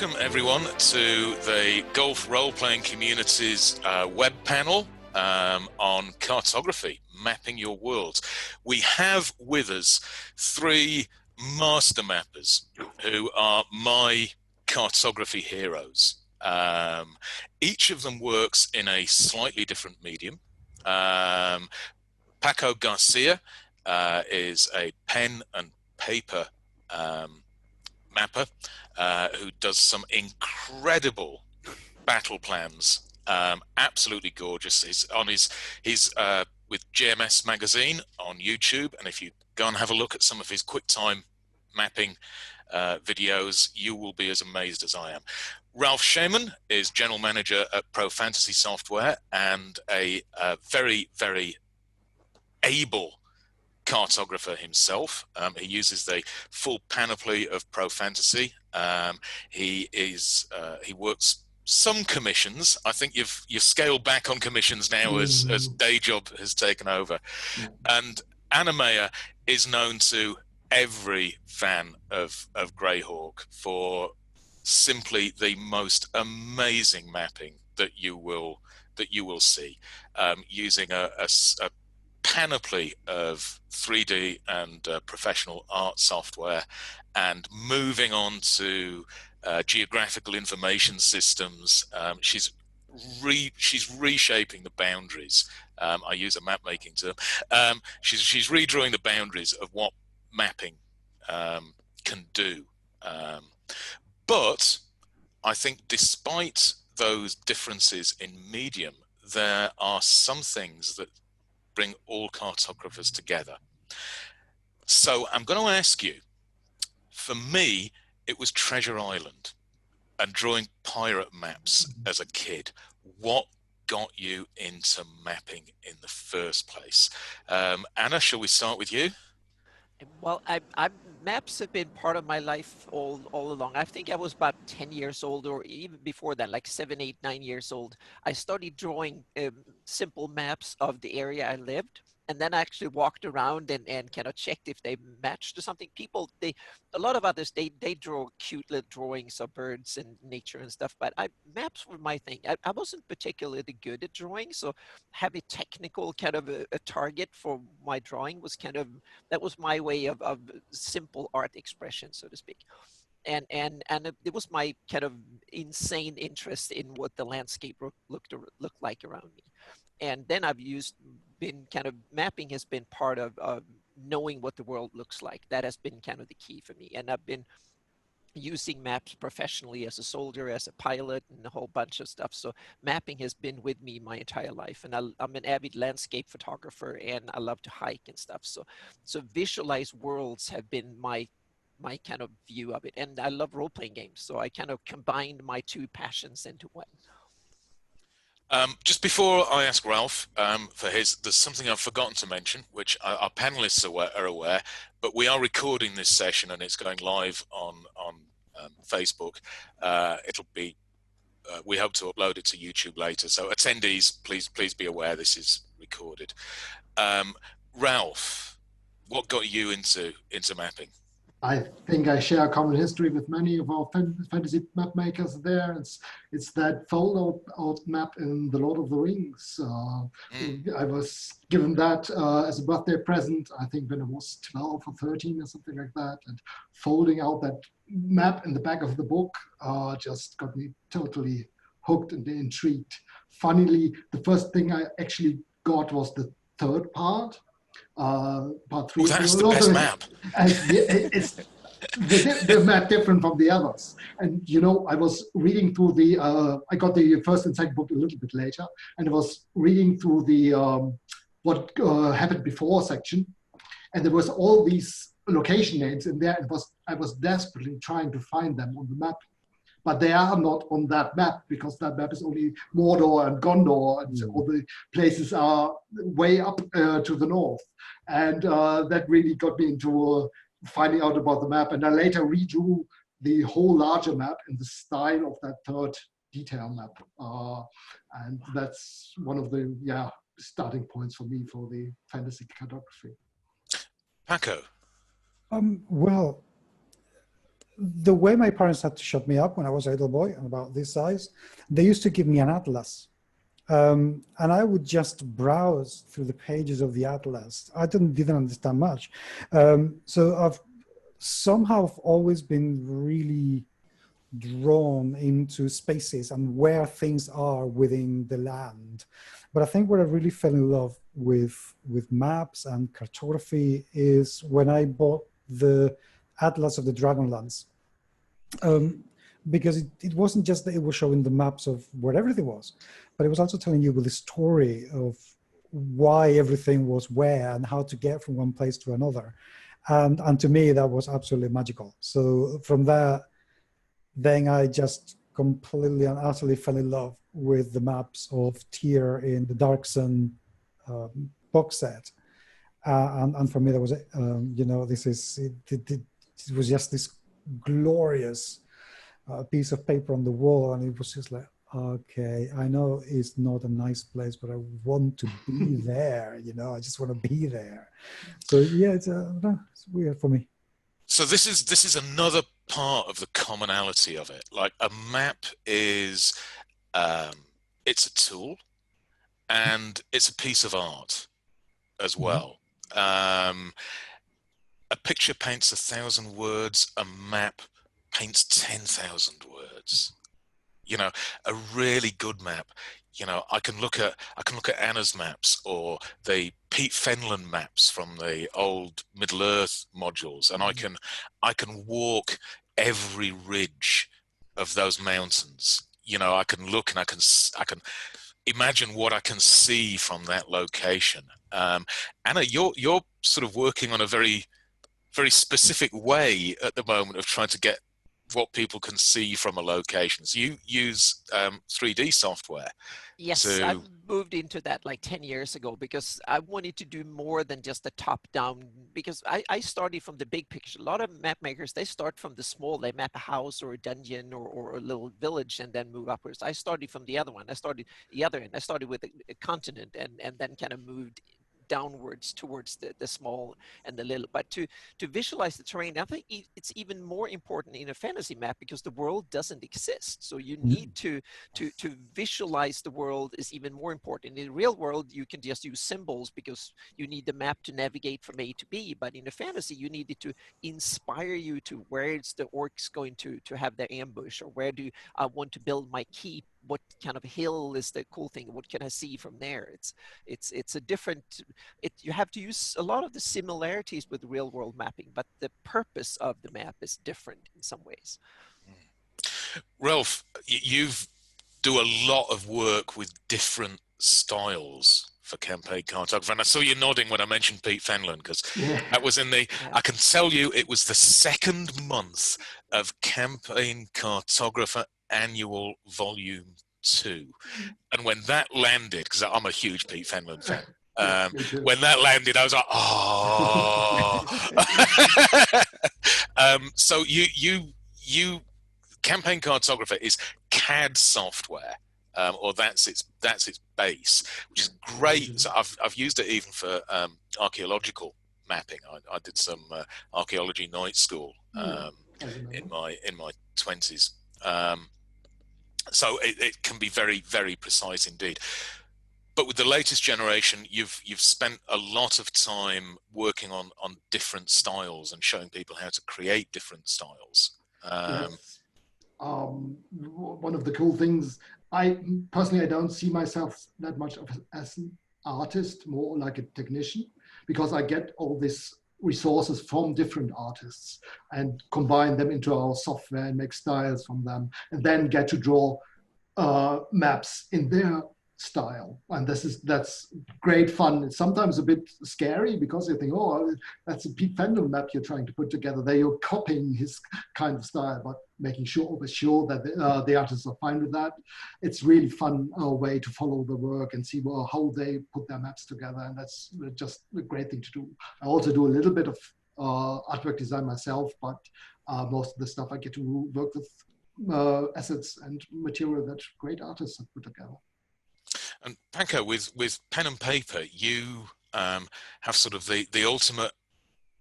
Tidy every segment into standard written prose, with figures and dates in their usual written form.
Welcome everyone to the Gulf Roleplaying Community's web panel on cartography, mapping your worlds. We have with us three master mappers who are my cartography heroes. Each of them works in a slightly different medium. Paco Garcia is a pen and paper mapper who does some incredible battle plans, absolutely gorgeous. He's with GMS Magazine on YouTube, and if you go and have a look at some of his QuickTime mapping videos, you will be as amazed as I am. Ralf Schemmann is general manager at ProFantasy Software and a very, very able cartographer himself. He uses the full panoply of ProFantasy. He works some commissions. I think you've scaled back on commissions now as day job has taken over. And Anna Meyer is known to every fan of Greyhawk for simply the most amazing mapping that you will see, using a panoply of 3D and professional art software, and moving on to geographical information systems. She's reshaping the boundaries. I use a map making term. She's redrawing the boundaries of what mapping can do. But I think despite those differences in medium, there are some things that bring all cartographers together. So I'm going to ask you, for me, it was Treasure Island and drawing pirate maps as a kid. What got you into mapping in the first place? Anna, shall we start with you? Well, maps have been part of my life all along. I think I was about 10 years old, or even before that, like 7, 8, 9 years old. I started drawing simple maps of the area I lived, and then I actually walked around and kind of checked if they matched or something. People, a lot of others, they draw cute little drawings of birds and nature and stuff, but maps were my thing. I wasn't particularly good at drawing, so having technical kind of a target for my drawing was that was my way of simple art expression, so to speak. And it was my kind of insane interest in what the landscape looked like around me. And then mapping has been part of knowing what the world looks like. That has been kind of the key for me. And I've been using maps professionally as a soldier, as a pilot, and a whole bunch of stuff. So mapping has been with me my entire life. And I'm an avid landscape photographer, and I love to hike and stuff. So visualized worlds have been my kind of view of it. And I love role-playing games. So I kind of combined my two passions into one. Just before I ask Ralf for his, there's something I've forgotten to mention, which our panelists are aware, but we are recording this session and it's going live on Facebook. It'll be, we hope to upload it to YouTube later. So attendees, please be aware this is recorded. Ralf, what got you into mapping? I think I share a common history with many of our fantasy map makers there. It's that fold-out map in The Lord of the Rings. I was given that as a birthday present, I think when I was 12 or 13 or something like that. And folding out that map in the back of the book just got me totally hooked and intrigued. Funnily, the first thing I actually got was the third part. Part 3. Oh, that's the best map. The map different from the others. And you know, I was reading through I got the first and second book a little bit later, and I was reading through the what happened before section, and there was all these location names in there. I was desperately trying to find them on the map. But they are not on that map, because that map is only Mordor and Gondor, and all the places are way up to the north. And that really got me into finding out about the map. And I later redrew the whole larger map in the style of that third detail map. And that's one of the starting points for me for the fantasy cartography. Paco. Well, the way my parents had to shut me up when I was a little boy, and about this size, they used to give me an atlas. And I would just browse through the pages of the atlas. I didn't understand much. So I've somehow always been really drawn into spaces and where things are within the land. But I think where I really fell in love with maps and cartography is when I bought the Atlas of the Dragonlands. Because it wasn't just that it was showing the maps of where everything was, but it was also telling you the story of why everything was where and how to get from one place to another. And to me, that was absolutely magical. So from that, then I just completely and utterly fell in love with the maps of Tyr in the Dark Sun box set. And for me, that was, it was just this glorious piece of paper on the wall. And it was just like, okay, I know it's not a nice place, but I want to be there, I just want to be there. So yeah, it's weird for me. So this is another part of the commonality of it. Like a map is, it's a tool and it's a piece of art as well. A picture paints 1,000 words, a map paints 10,000 words. A really good map. I can look at Anna's maps or the Pete Fenlon maps from the old Middle Earth modules, and I can walk every ridge of those mountains. I can look and I can imagine what I can see from that location. Anna, you're sort of working on a very, very specific way at the moment of trying to get what people can see from a location. So you use 3D software. Yes, I moved into that like 10 years ago because I wanted to do more than just the top-down, because I started from the big picture. A lot of map makers, they start from the small, they map a house or a dungeon or a little village and then move upwards. I started from the other one. I started the other end. I started with a continent and then kind of moved downwards towards the small and the little. But to visualize the terrain, I think it's even more important in a fantasy map because the world doesn't exist. So you need to visualize the world is even more important. In the real world, you can just use symbols because you need the map to navigate from A to B. But in a fantasy, you need it to inspire you to where is the orcs going to have their ambush, or where do I want to build my keep? What kind of hill is the cool thing? What can I see from there? It's a different. You have to use a lot of the similarities with real world mapping, but the purpose of the map is different in some ways. Ralf, you've do a lot of work with different styles for campaign cartography, and I saw you nodding when I mentioned Pete Fenlon because that was in the. Yeah. I can tell you, it was the second month of Campaign Cartographer Annual Volume 2, and when that landed, because I'm a huge Pete Fenlon fan. When that landed, I was like, oh. So you Campaign Cartographer is CAD software, or that's its base, which is great. So I've used it even for archaeological mapping. I did some archaeology night school in my 20s. So it can be very, very precise indeed. But with the latest generation, you've spent a lot of time working on different styles and showing people how to create different styles. Yes. One of the cool things, I don't see myself that much as an artist, more like a technician, because I get all these resources from different artists and combine them into our software and make styles from them, and then get to draw maps in their style. And that's great fun. It's sometimes a bit scary because you think, oh, that's a Pete Fenlon map you're trying to put together. There you're copying his kind of style, but making sure that the artists are fine with that. It's really fun way to follow the work and see how they put their maps together. And that's just a great thing to do. I also do a little bit of artwork design myself, but most of the stuff I get to work with assets and material that great artists have put together. And Paco, with pen and paper, you have sort of the ultimate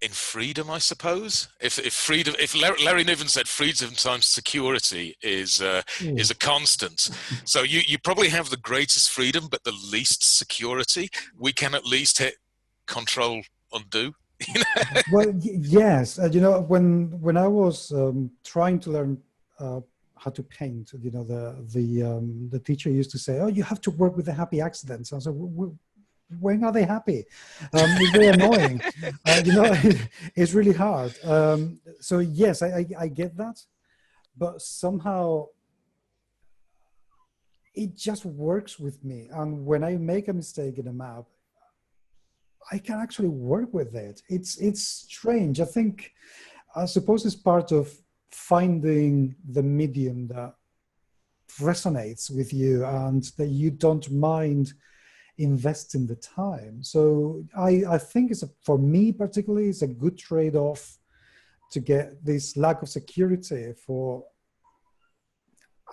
in freedom, I suppose. If freedom, if Larry Niven said freedom times security is a constant, so you probably have the greatest freedom but the least security. We can at least hit Control Undo. Well, yes. You know, when I was trying to learn how to paint, you know, the teacher used to say, "Oh, you have to work with the happy accidents." I was like, when are they happy? It's very annoying. You know, it's really hard. So yes, I get that, but somehow it just works with me. And when I make a mistake in a map, I can actually work with it. It's strange. I suppose it's part of finding the medium that resonates with you and that you don't mind investing the time. So I think for me particularly, it's a good trade-off to get this lack of security for,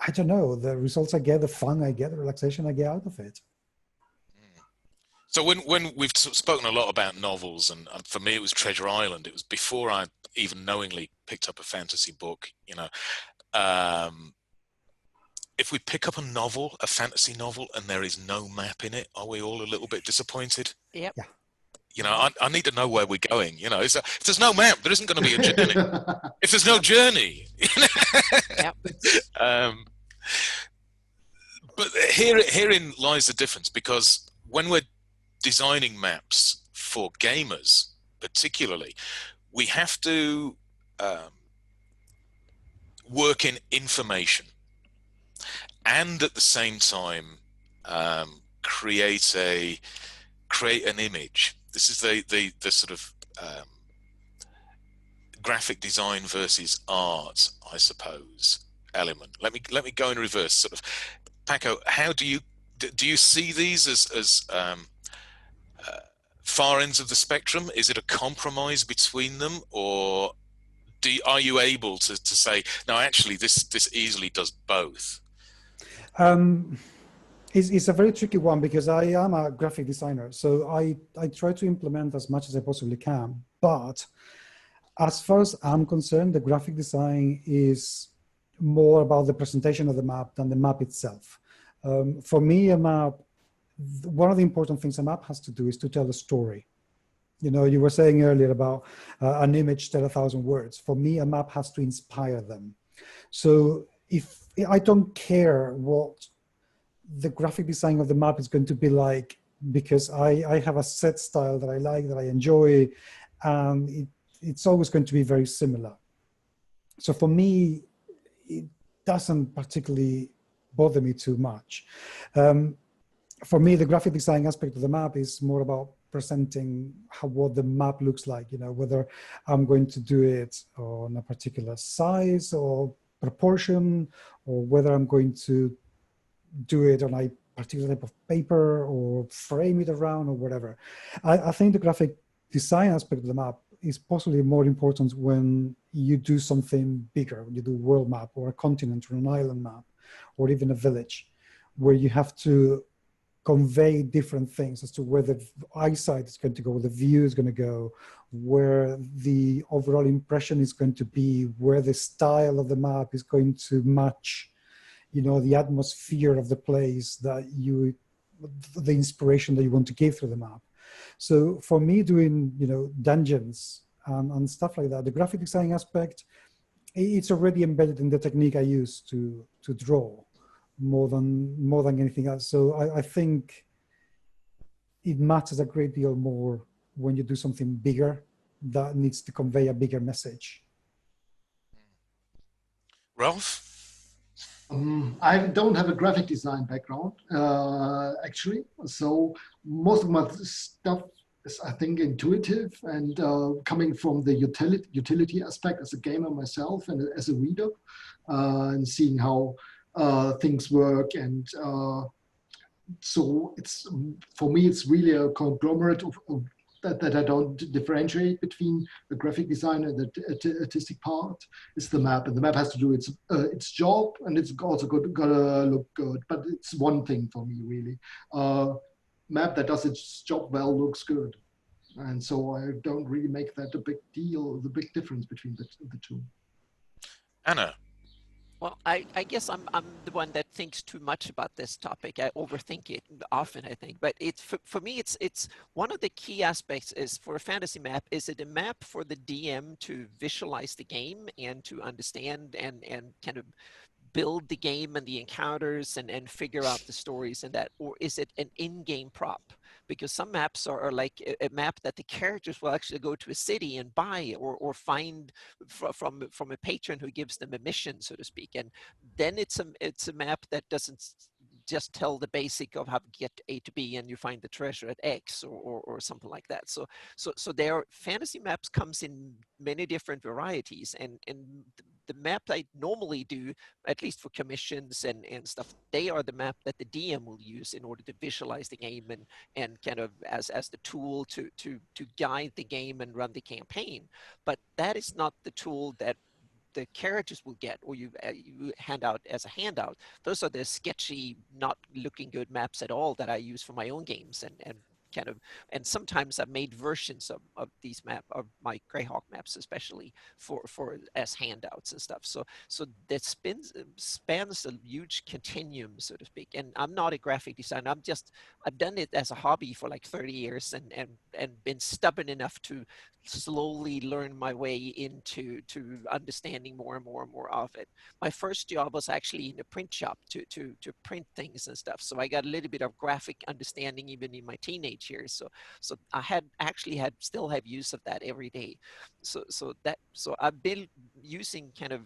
I don't know, the results I get, the fun I get, the relaxation I get out of it. So when we've spoken a lot about novels, and for me it was Treasure Island. It was before I even knowingly picked up a fantasy book. You know, if we pick up a novel, a fantasy novel, and there is no map in it, are we all a little bit disappointed? Yep. Yeah. You know, I need to know where we're going. You know, if there's no map, there isn't going to be a journey. If there's no journey, Yep. But herein lies the difference, because when we're designing maps for gamers, particularly, we have to work in information and at the same time create an image. This is the sort of graphic design versus art, I suppose, element. Let me go in reverse. Sort of, Paco, how do you see these as far ends of the spectrum? Is it a compromise between them, or are you able to say, no, actually this easily does both? It's a very tricky one, because I am a graphic designer, so I try to implement as much as I possibly can. But as far as I'm concerned, the graphic design is more about the presentation of the map than the map itself. For me, a map, one of the important things a map has to do is to tell a story. You know, you were saying earlier about an image tell 1,000 words. For me, a map has to inspire them. So if I don't care what the graphic design of the map is going to be like, because I have a set style that I like, that I enjoy, and it's always going to be very similar. So for me, it doesn't particularly bother me too much. For me, the graphic design aspect of the map is more about presenting what the map looks like, you know, whether I'm going to do it on a particular size or proportion, or whether I'm going to do it on a particular type of paper or frame it around or whatever. I think the graphic design aspect of the map is possibly more important when you do something bigger, when you do a world map or a continent or an island map, or even a village, where you have to convey different things as to where the eyesight is going to go, where the view is going to go, where the overall impression is going to be, where the style of the map is going to match, you know, the atmosphere of the place that the inspiration that you want to give through the map. So for me, doing, you know, dungeons and stuff like that, the graphic design aspect, it's already embedded in the technique I use to draw more than anything else. So I think it matters a great deal more when you do something bigger that needs to convey a bigger message. Ralf? I don't have a graphic design background, actually. So most of my stuff is, I think, intuitive and coming from the utility aspect as a gamer myself and as a reader, and seeing how things work. And so it's, for me, it's really a conglomerate of that I don't differentiate between the graphic design and the artistic part. Is the map, and the map has to do its job, and it's also gotta look good. But it's one thing for me, really. Map that does its job well looks good. And so I don't really make that a big deal, the big difference between the two. Anna. Well, I guess I'm the one that thinks too much about this topic. I overthink it often, I think. But it's for me, it's one of the key aspects is for a fantasy map. Is it a map for the DM to visualize the game and to understand and kind of build the game and the encounters and figure out the stories and that, or is it an in-game prop? Because some maps are like a map that the characters will actually go to a city and buy or find from a patron who gives them a mission, so to speak. And then it's a map that doesn't just tell the basic of how to get A to B and you find the treasure at X or something like that. So their fantasy maps comes in many different varieties, and the map I normally do, at least for commissions and stuff, they are the map that the DM will use in order to visualize the game and kind of as the tool to guide the game and run the campaign. But that is not the tool that the characters will get, or you hand out as a handout. Those are the sketchy, not looking good maps at all that I use for my own games and kind of, and sometimes I've made versions of these of my Greyhawk maps, especially for as handouts and stuff. So that spans a huge continuum, so to speak. And I'm not a graphic designer. I've done it as a hobby for like 30 years and been stubborn enough to slowly learn my way into understanding more and more and more of it. My first job was actually in a print shop to print things and stuff. So I got a little bit of graphic understanding even in my teenage years. So I still have use of that every day. So I've been using kind of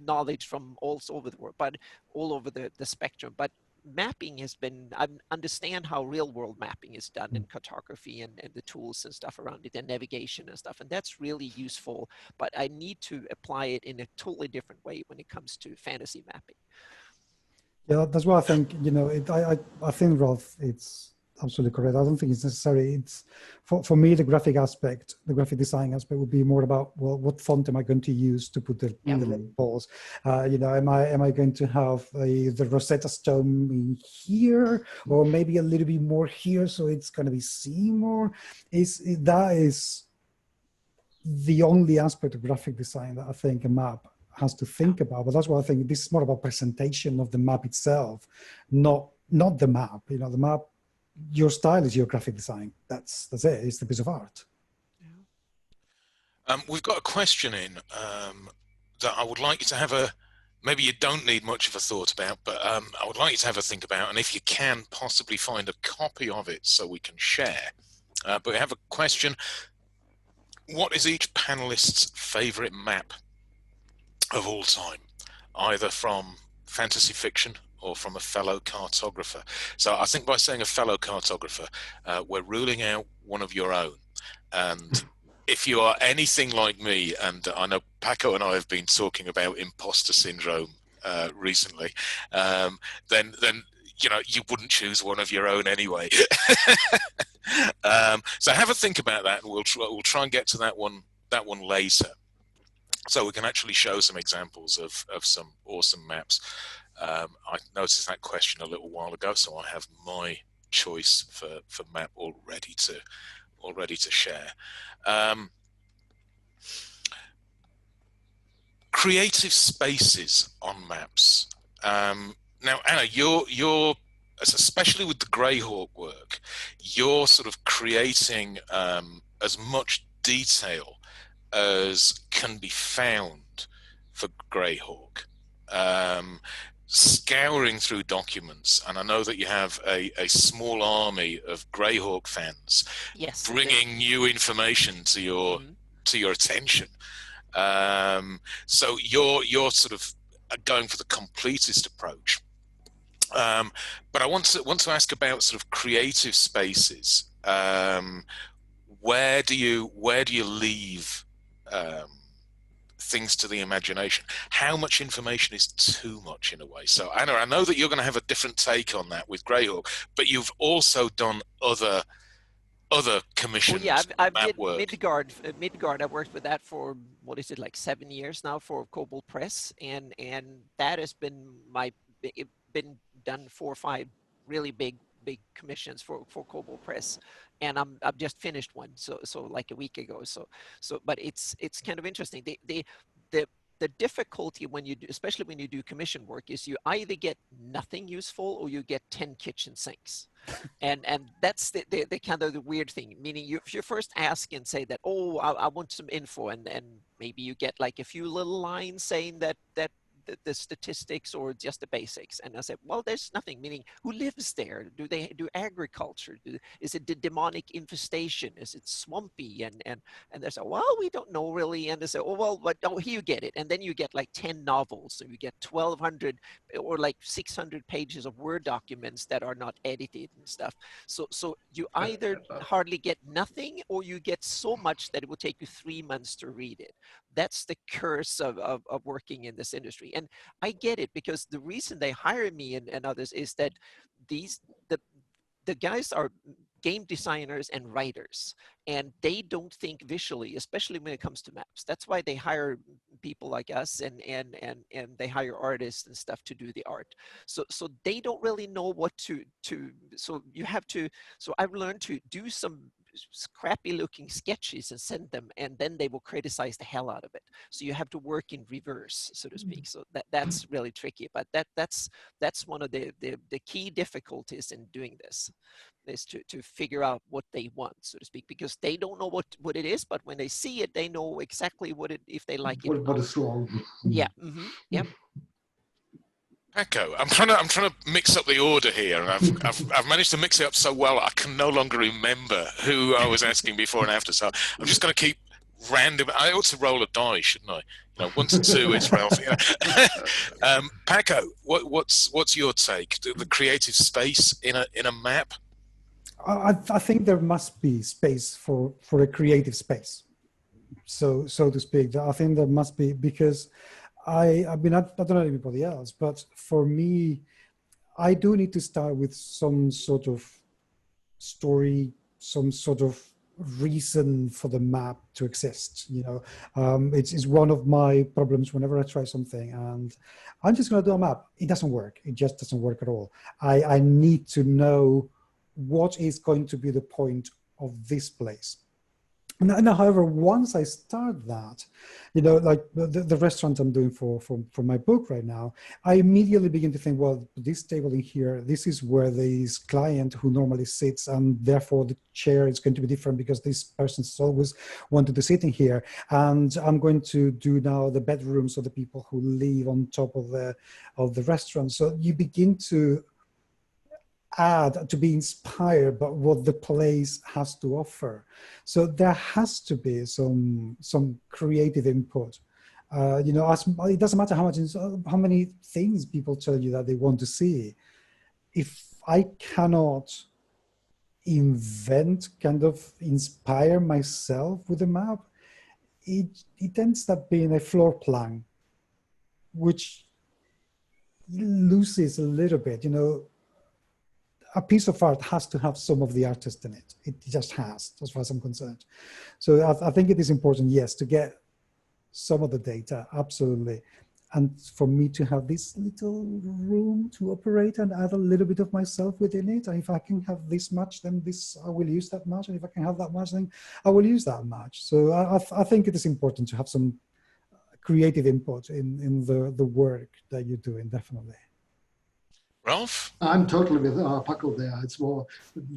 knowledge from all over the world, but all over the spectrum. But mapping has been, I understand how real world mapping is done in cartography and the tools and stuff around it and navigation and stuff. And that's really useful, but I need to apply it in a totally different way when it comes to fantasy mapping. Yeah, that's why I think, I think, Ralf, it's absolutely correct. I don't think it's necessary. It's for me, the graphic aspect, the graphic design aspect would be more about, well, what font am I going to use to put the labels? Am I going to have the Rosetta Stone in here, or maybe a little bit more here, so it's going to be seen more? That is the only aspect of graphic design that I think a map has to think about. But that's why I think this is more about presentation of the map itself, not the map. The map, your style is your graphic design. That's it. It's the piece of art. We've got a question in that I would like you to have maybe you don't need much of a thought about, but I would like you to have a think about, and if you can, possibly find a copy of it so we can share. But we have a question. What is each panelist's favorite map of all time, either from fantasy fiction or from a fellow cartographer? So I think by saying a fellow cartographer, we're ruling out one of your own. And if you are anything like me, and I know Paco and I have been talking about imposter syndrome recently, then you wouldn't choose one of your own anyway. So have a think about that, and we'll try and get to that one later, so we can actually show some examples of some awesome maps. I noticed that question a little while ago, so I have my choice for map already to share. Creative spaces on maps. Now, Anna, you're especially with the Greyhawk work, you're sort of creating as much detail as can be found for Greyhawk, scouring through documents. And I know that you have a small army of Greyhawk fans, yes, bringing new information to your attention. So you're sort of going for the completist approach. But I want to ask about sort of creative spaces. Where do you leave things to the imagination? How much information is too much in a way? So Anna, I know that you're going to have a different take on that with Greyhawk, but you've also done other commissions. Well, yeah, I've did work. Midgard. I've worked with that for like 7 years now for Kobold Press, and that has been been done 4 or 5 really big big commissions for Kobo Press, and I've just finished one, so like a week ago. But it's kind of interesting. The difficulty when you do, especially when you do commission work, is you either get nothing useful or you get 10 kitchen sinks. And that's the kind of the weird thing, meaning if you first ask and say that, oh, I want some info, and maybe you get like a few little lines saying that the statistics or just the basics, and I said, well, there's nothing, meaning who lives there, do they do agriculture, is it the demonic infestation, is it swampy, and they say, well, we don't know really, and they say, oh, well, but oh, here you get it, and then you get like 10 novels, so you get 1,200 or like 600 pages of Word documents that are not edited and stuff. So you either hardly get nothing, or you get so much that it will take you 3 months to read it. That's the curse of working in this industry. And I get it, because the reason they hire me and others is that the guys are game designers and writers, and they don't think visually, especially when it comes to maps. That's why they hire people like us, and they hire artists and stuff to do the art. So they don't really know what to so you have to, so I've learned to do some crappy looking sketches and send them, and then they will criticize the hell out of it. So you have to work in reverse, so to speak. So that's really tricky, but that's one of the key difficulties in doing this, is to figure out what they want, so to speak, because they don't know what it is, but when they see it, they know exactly what it, if they like it or what not. is wrong. Yeah. Yeah. Paco, I'm trying to mix up the order here, and I've managed to mix it up so well I can no longer remember who I was asking before and after. So I'm just going to keep random. I ought to roll a die, shouldn't I? You know, 1 to 2 is Ralf. You know. Paco, what's your take? The creative space in a map? I think there must be space for a creative space, so to speak. I think there must be, because I don't know anybody else, but for me, I do need to start with some sort of story, some sort of reason for the map to exist. You know, it's one of my problems whenever I try something and I'm just going to do a map. It doesn't work. It just doesn't work at all. I need to know what is going to be the point of this place. Now, however, once I start that, you know, like the restaurant I'm doing for my book right now, I immediately begin to think, well, this table in here, this is where this client who normally sits, and therefore the chair is going to be different because this person's always wanted to sit in here. And I'm going to do now the bedrooms of the people who live on top of the restaurant. So you begin to add, to be inspired by what the place has to offer. So there has to be some creative input. You know, it doesn't matter how many things people tell you that they want to see. If I cannot invent, kind of inspire myself with a map, it ends up being a floor plan, which loses a little bit, you know. A piece of art has to have some of the artist in it. It just has, as far as I'm concerned. So I think it is important, yes, to get some of the data, absolutely. And for me to have this little room to operate and add a little bit of myself within it. And if I can have this much, then I will use that much. And if I can have that much, then I will use that much. So I think it is important to have some creative input in the work that you're doing, definitely. Ralf? I'm totally with Paco there. It's more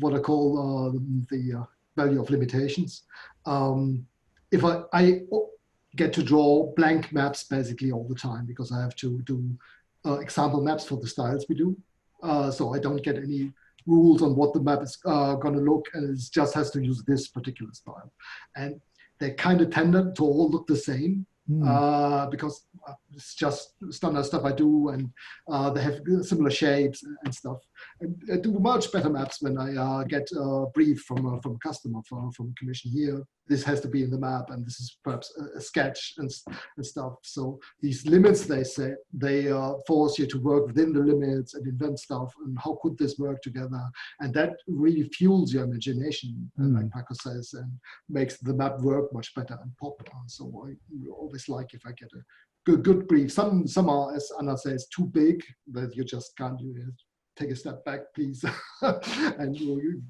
what I call the value of limitations. If I get to draw blank maps basically all the time because I have to do example maps for the styles we do. So I don't get any rules on what the map is going to look, and it just has to use this particular style. And they kind of tend to all look the same. Because it's just standard stuff I do, and they have similar shapes and stuff. And I do much better maps when I get a brief from a customer, from a commission here. This has to be in the map, and this is perhaps a sketch and stuff. So these limits, they say, they force you to work within the limits and invent stuff. And how could this work together? And that really fuels your imagination, like Paco says, and makes the map work much better and pop. So I always like if I get a good brief. Some are, as Anna says, too big that you just can't do it. take a step back, please, and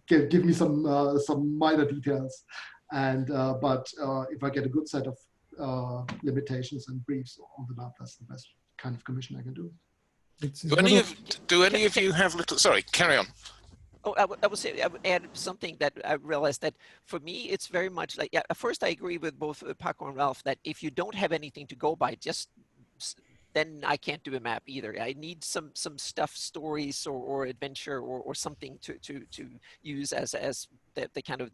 give me some minor details. And but if I get a good set of limitations and briefs on the map, that's the best kind of commission I can do. Do any of you have little? Sorry, carry on. Oh, I would say I would add something that I realized that for me it's very much like, yeah, at first I agree with both Paco and Ralf that if you don't have anything to go by, then I can't do a map either. I need some stuff, stories or adventure or something to use as the kind of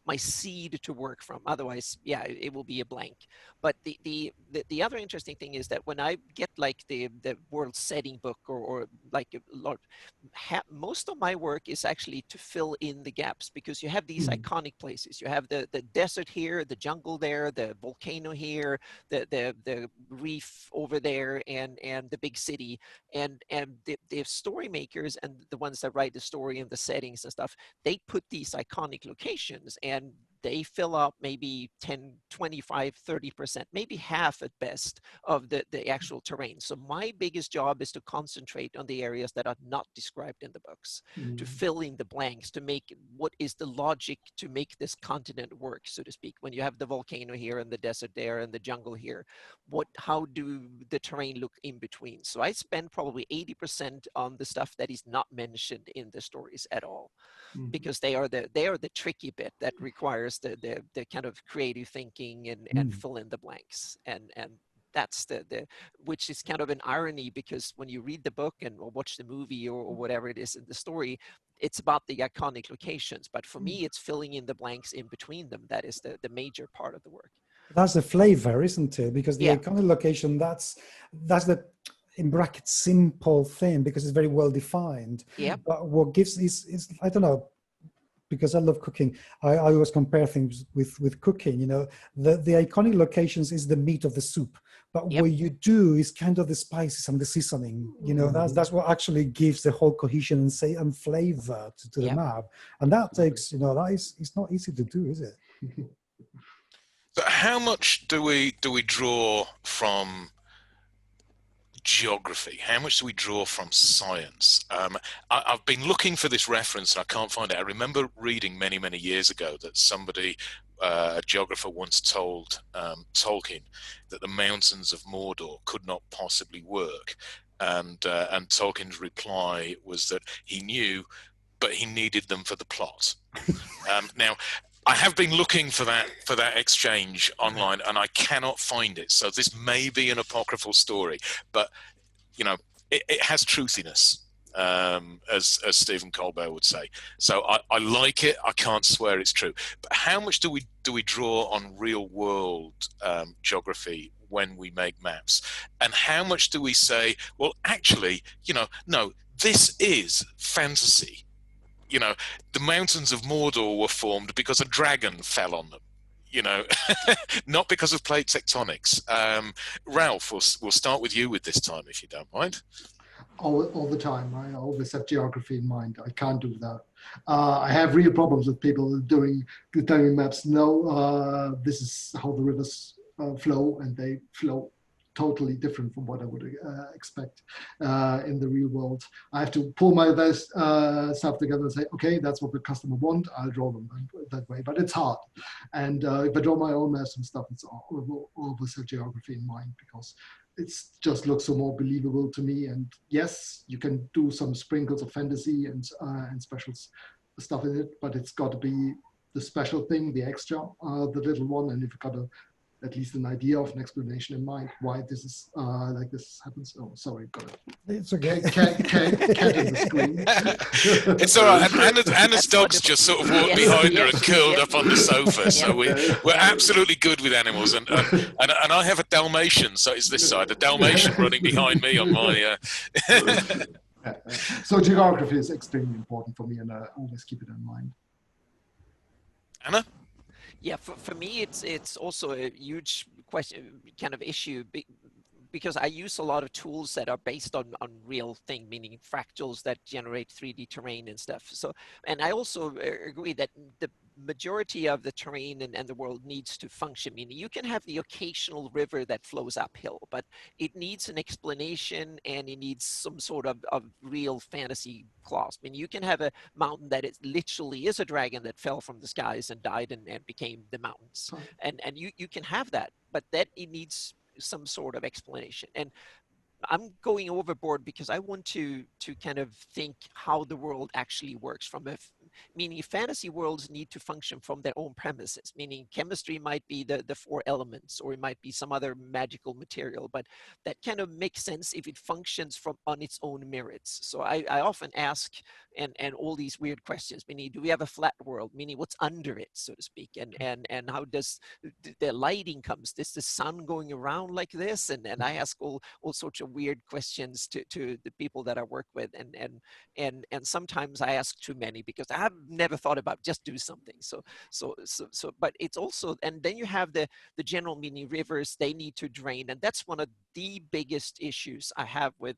my seed to work from. Otherwise, yeah, it will be a blank. But the other interesting thing is that when I get like the world setting book or like a lot, most of my work is actually to fill in the gaps, because you have these iconic places. You have the desert here, the jungle there, the volcano here, the reef over there, and the big city, and the story makers and the ones that write the story and the settings and stuff, they put these iconic locations and they fill up maybe 10, 25, 30%, maybe half at best of the actual terrain. So my biggest job is to concentrate on the areas that are not described in the books, to fill in the blanks, to make what is the logic to make this continent work, so to speak. When you have the volcano here and the desert there and the jungle here, how do the terrain look in between? So I spend probably 80% on the stuff that is not mentioned in the stories at all, because they are the tricky bit that requires the kind of creative thinking and fill in the blanks, and that's the which is kind of an irony, because when you read the book or watch the movie or whatever it is in the story, it's about the iconic locations, but for me it's filling in the blanks in between them that is the major part of the work. That's the flavor, isn't it? Because the iconic location, that's the, in brackets, simple thing, because it's very well defined. Yeah. But what gives is I don't know, because I love cooking, I always compare things with cooking. You know, the iconic locations is the meat of the soup, but what you do is kind of the spices and the seasoning. You know, that's what actually gives the whole cohesion and flavor to the map, and that takes, you know, it's not easy to do, is it? So how much do we draw from geography? How much do we draw from science? I've been looking for this reference and I can't find it. I remember reading many years ago that somebody, a geographer, once told Tolkien that the mountains of Mordor could not possibly work, and Tolkien's reply was that he knew, but he needed them for the plot. Now, I have been looking for that exchange online and I cannot find it. So this may be an apocryphal story, but you know, it has truthiness, as Stephen Colbert would say. So I like it. I can't swear it's true. But how much do we draw on real world geography when we make maps? And how much do we say, well, actually, you know, no, this is fantasy. You know, the mountains of Mordor were formed because a dragon fell on them, you know, not because of plate tectonics. Ralf, we'll start with you with this time, if you don't mind. All the time. I always have geography in mind. I can't do that. I have real problems with people doing maps. No, this is how the rivers flow, and they flow totally different from what I would expect in the real world. I have to pull my best stuff together and say, okay, that's what the customer want. I'll draw them that way, but it's hard. And if I draw my own maps and stuff, it's always have geography in mind, because it just looks so more believable to me. And yes, you can do some sprinkles of fantasy and special stuff in it, but it's got to be the special thing, the extra, the little one. And if you've got at least an idea of an explanation in mind why this is like this happens. Oh, sorry, got it. It's okay. Cat in the screen. It's all right. And Anna's dog's just sort of walked behind her and curled up on the sofa. So we're absolutely good with animals. And I have a Dalmatian, so it's this side. A Dalmatian running behind me on my. So geography is extremely important for me, and I always keep it in mind. Anna? Yeah, for me, it's also a huge question, kind of issue, because I use a lot of tools that are based on real thing, meaning fractals that generate 3D terrain and stuff. So, and I also agree that the majority of the terrain and the world needs to function, meaning you can have the occasional river that flows uphill, but it needs an explanation and it needs some sort of real fantasy clause. I mean, you can have a mountain that it literally is a dragon that fell from the skies and died and became the mountains. And you can have that, but that it needs some sort of explanation. And I'm going overboard because I want to kind of think how the world actually works from a, meaning fantasy worlds need to function from their own premises, meaning chemistry might be the 4 elements, or it might be some other magical material, but that kind of makes sense if it functions from on its own merits. So I often ask and all these weird questions, meaning do we have a flat world, meaning what's under it, so to speak, and how does the lighting comes, is the sun going around like this? And I ask all sorts of weird questions to the people that I work with, and sometimes I ask too many because I have never thought about just do something. So but it's also, and then you have the general, meaning rivers, they need to drain, and that's one of the biggest issues I have with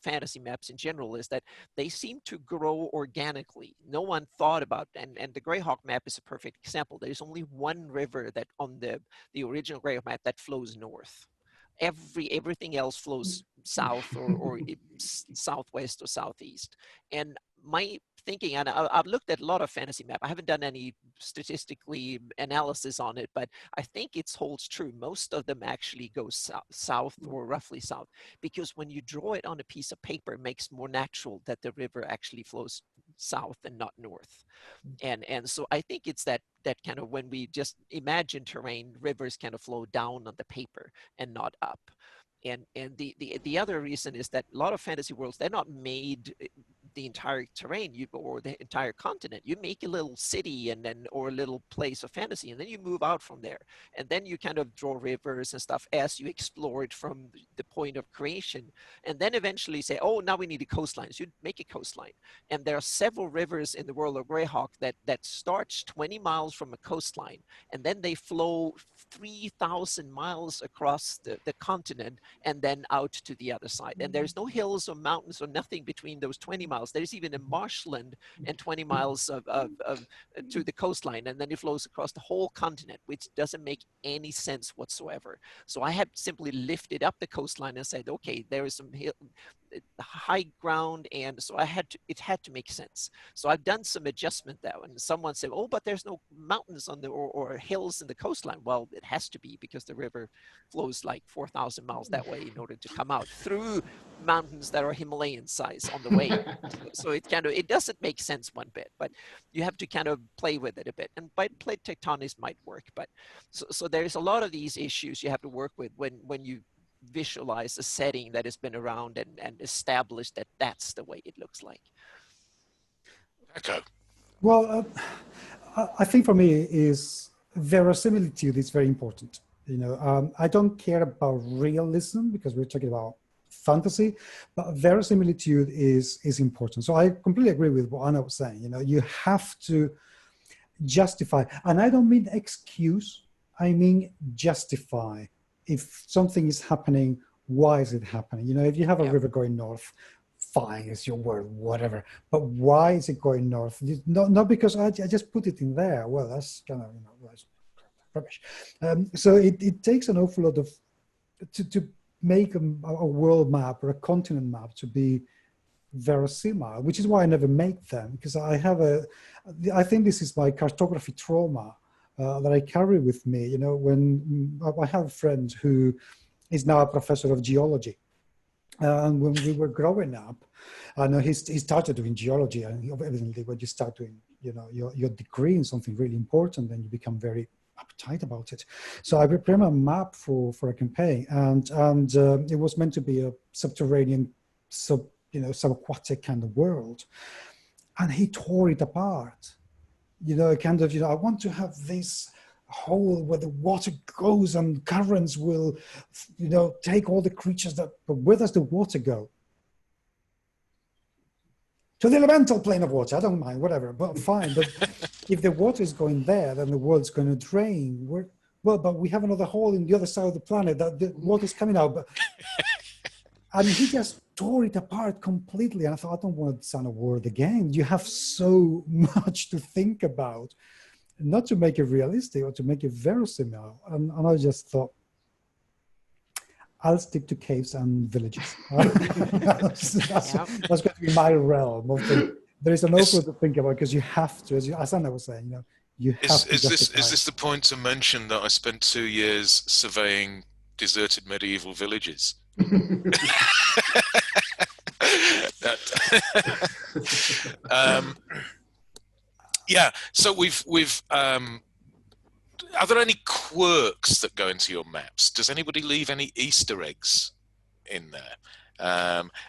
fantasy maps in general, is that they seem to grow organically. No one thought about, and the Greyhawk map is a perfect example. There's only one river that on the original Greyhawk map that flows north. Everything else flows south or southwest or southeast. And my thinking, and I've looked at a lot of fantasy map. I haven't done any statistically analysis on it, but I think it holds true. Most of them actually go south or roughly south, because when you draw it on a piece of paper, it makes more natural that the river actually flows south and not north. And so I think it's that kind of, when we just imagine terrain, rivers kind of flow down on the paper and not up. And the other reason is that a lot of fantasy worlds, they're not made the entire terrain or the entire continent. You make a little city or a little place of fantasy, and then you move out from there. And then you kind of draw rivers and stuff as you explore it from the point of creation. And then eventually say, oh, now we need a coastline. So you make a coastline. And there are several rivers in the world of Greyhawk that starts 20 miles from a coastline, and then they flow 3,000 miles across the continent and then out to the other side. And there's no hills or mountains or nothing between those 20 miles. There's even a marshland and 20 miles to the coastline, and then it flows across the whole continent, which doesn't make any sense whatsoever. So I had simply lifted up the coastline and said, okay, there is some high ground, and so it had to make sense. So I've done some adjustment there, and someone said, oh, but there's no mountains on or hills in the coastline. Well, it has to be, because the river flows like 4,000 miles that way in order to come out through mountains that are Himalayan size on the way. So it doesn't make sense one bit, but you have to kind of play with it a bit. And by plate tectonics might work, but so there's a lot of these issues you have to work with when you visualize a setting that has been around and established that that's the way it looks like. Echo. Well, I think for me is verisimilitude is very important. You know, I don't care about realism because we're talking about fantasy, but verisimilitude is important. So I completely agree with what Anna was saying. You know, you have to justify, and I don't mean excuse, I mean justify. If something is happening, why is it happening? You know, if you have a river going north, fine, it's your word, whatever. But why is it going north? Not because I just put it in there. Well, that's kind of, you know, that's rubbish. So it takes an awful lot of, to make a world map or a continent map to be verosimile, which is why I never make them, because I think this is my cartography trauma. That I carry with me, you know, when I have a friend who is now a professor of geology. And when we were growing up, I know he started doing geology, and evidently when you start doing, you know, your degree in something really important, then you become very uptight about it. So I prepared a map for a campaign, and it was meant to be a subterranean, subaquatic kind of world. And he tore it apart. You know, kind of, you know, I want to have this hole where the water goes and currents will, you know, take all the creatures but where does the water go? To the elemental plane of water, I don't mind, whatever, but fine. But if the water is going there, then the world's going to drain. well, but we have another hole in the other side of the planet that the water's coming out. But and he just tore it apart completely. And I thought, I don't want to design a world again. You have so much to think about, not to make it realistic or to make it verosimile. And I just thought, I'll stick to caves and villages. That's going to be my realm. There is an awful to think about because you have to, as Anna was saying, you have to. Is this the point to mention that I spent 2 years surveying deserted medieval villages? Yeah. So we've. Are there any quirks that go into your maps? Does anybody leave any Easter eggs in there?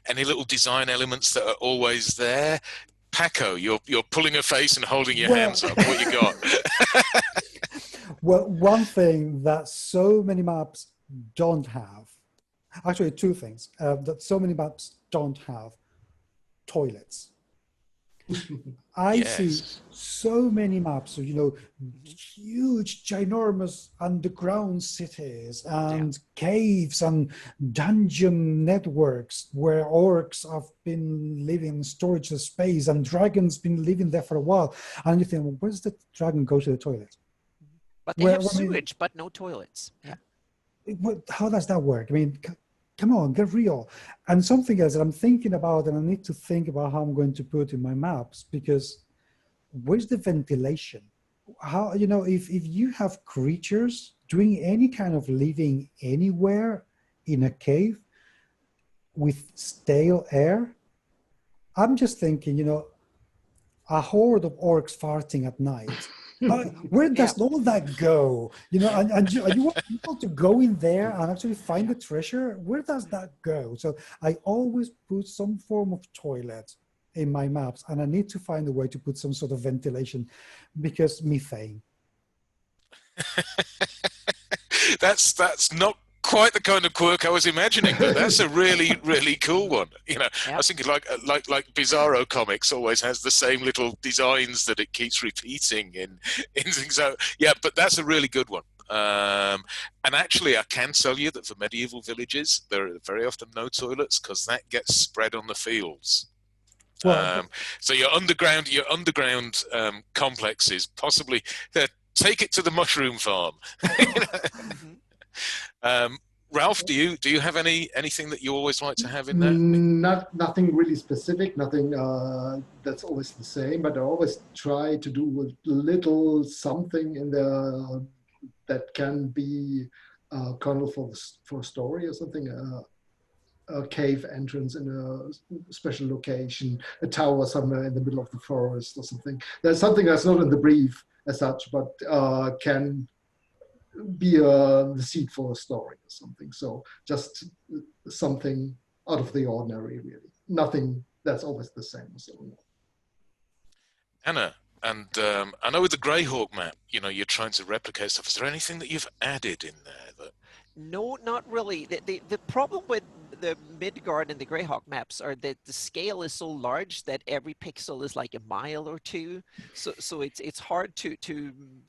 Any little design elements that are always there? Paco, you're pulling a face and holding your hands up. What you got? Well, one thing that so many maps don't have, actually two things, that so many maps don't have: toilets. I see so many maps of, huge, ginormous underground cities and caves and dungeon networks where orcs have been living in storage space and dragons been living there for a while. And you think, well, where's the dragon go to the toilet? But they have sewage, but no toilets. Yeah. How does that work? I mean, come on, get real. And something else that I'm thinking about, and I need to think about how I'm going to put in my maps, because where's the ventilation? How, if you have creatures doing any kind of living anywhere in a cave with stale air, I'm just thinking, a horde of orcs farting at night. Where does all that go? And you want to go in there and actually find the treasure? Where does that go? So I always put some form of toilet in my maps, and I need to find a way to put some sort of ventilation, because methane. That's not quite the kind of quirk I was imagining, but that's a really, really cool one. I was thinking like Bizarro Comics always has the same little designs that it keeps repeating in things. So yeah, but that's a really good one. And actually, I can tell you that for medieval villages, there are very often no toilets because that gets spread on the fields. So your underground complexes possibly take it to the mushroom farm. Ralf, do you have anything that you always like to have in there? Nothing really specific, nothing that's always the same, but I always try to do a little something in there that can be a kernel for a story or something. A cave entrance in a special location, a tower somewhere in the middle of the forest or something. There's something that's not in the brief as such, but can be the seed for a story or something. So just something out of the ordinary, really. Nothing that's always the same. So. Anna, and I know with the Greyhawk map, you're trying to replicate stuff. Is there anything that you've added in there that? No, not really. The problem with the Midgard and the Greyhawk maps are that the scale is so large that every pixel is like a mile or two. So it's hard to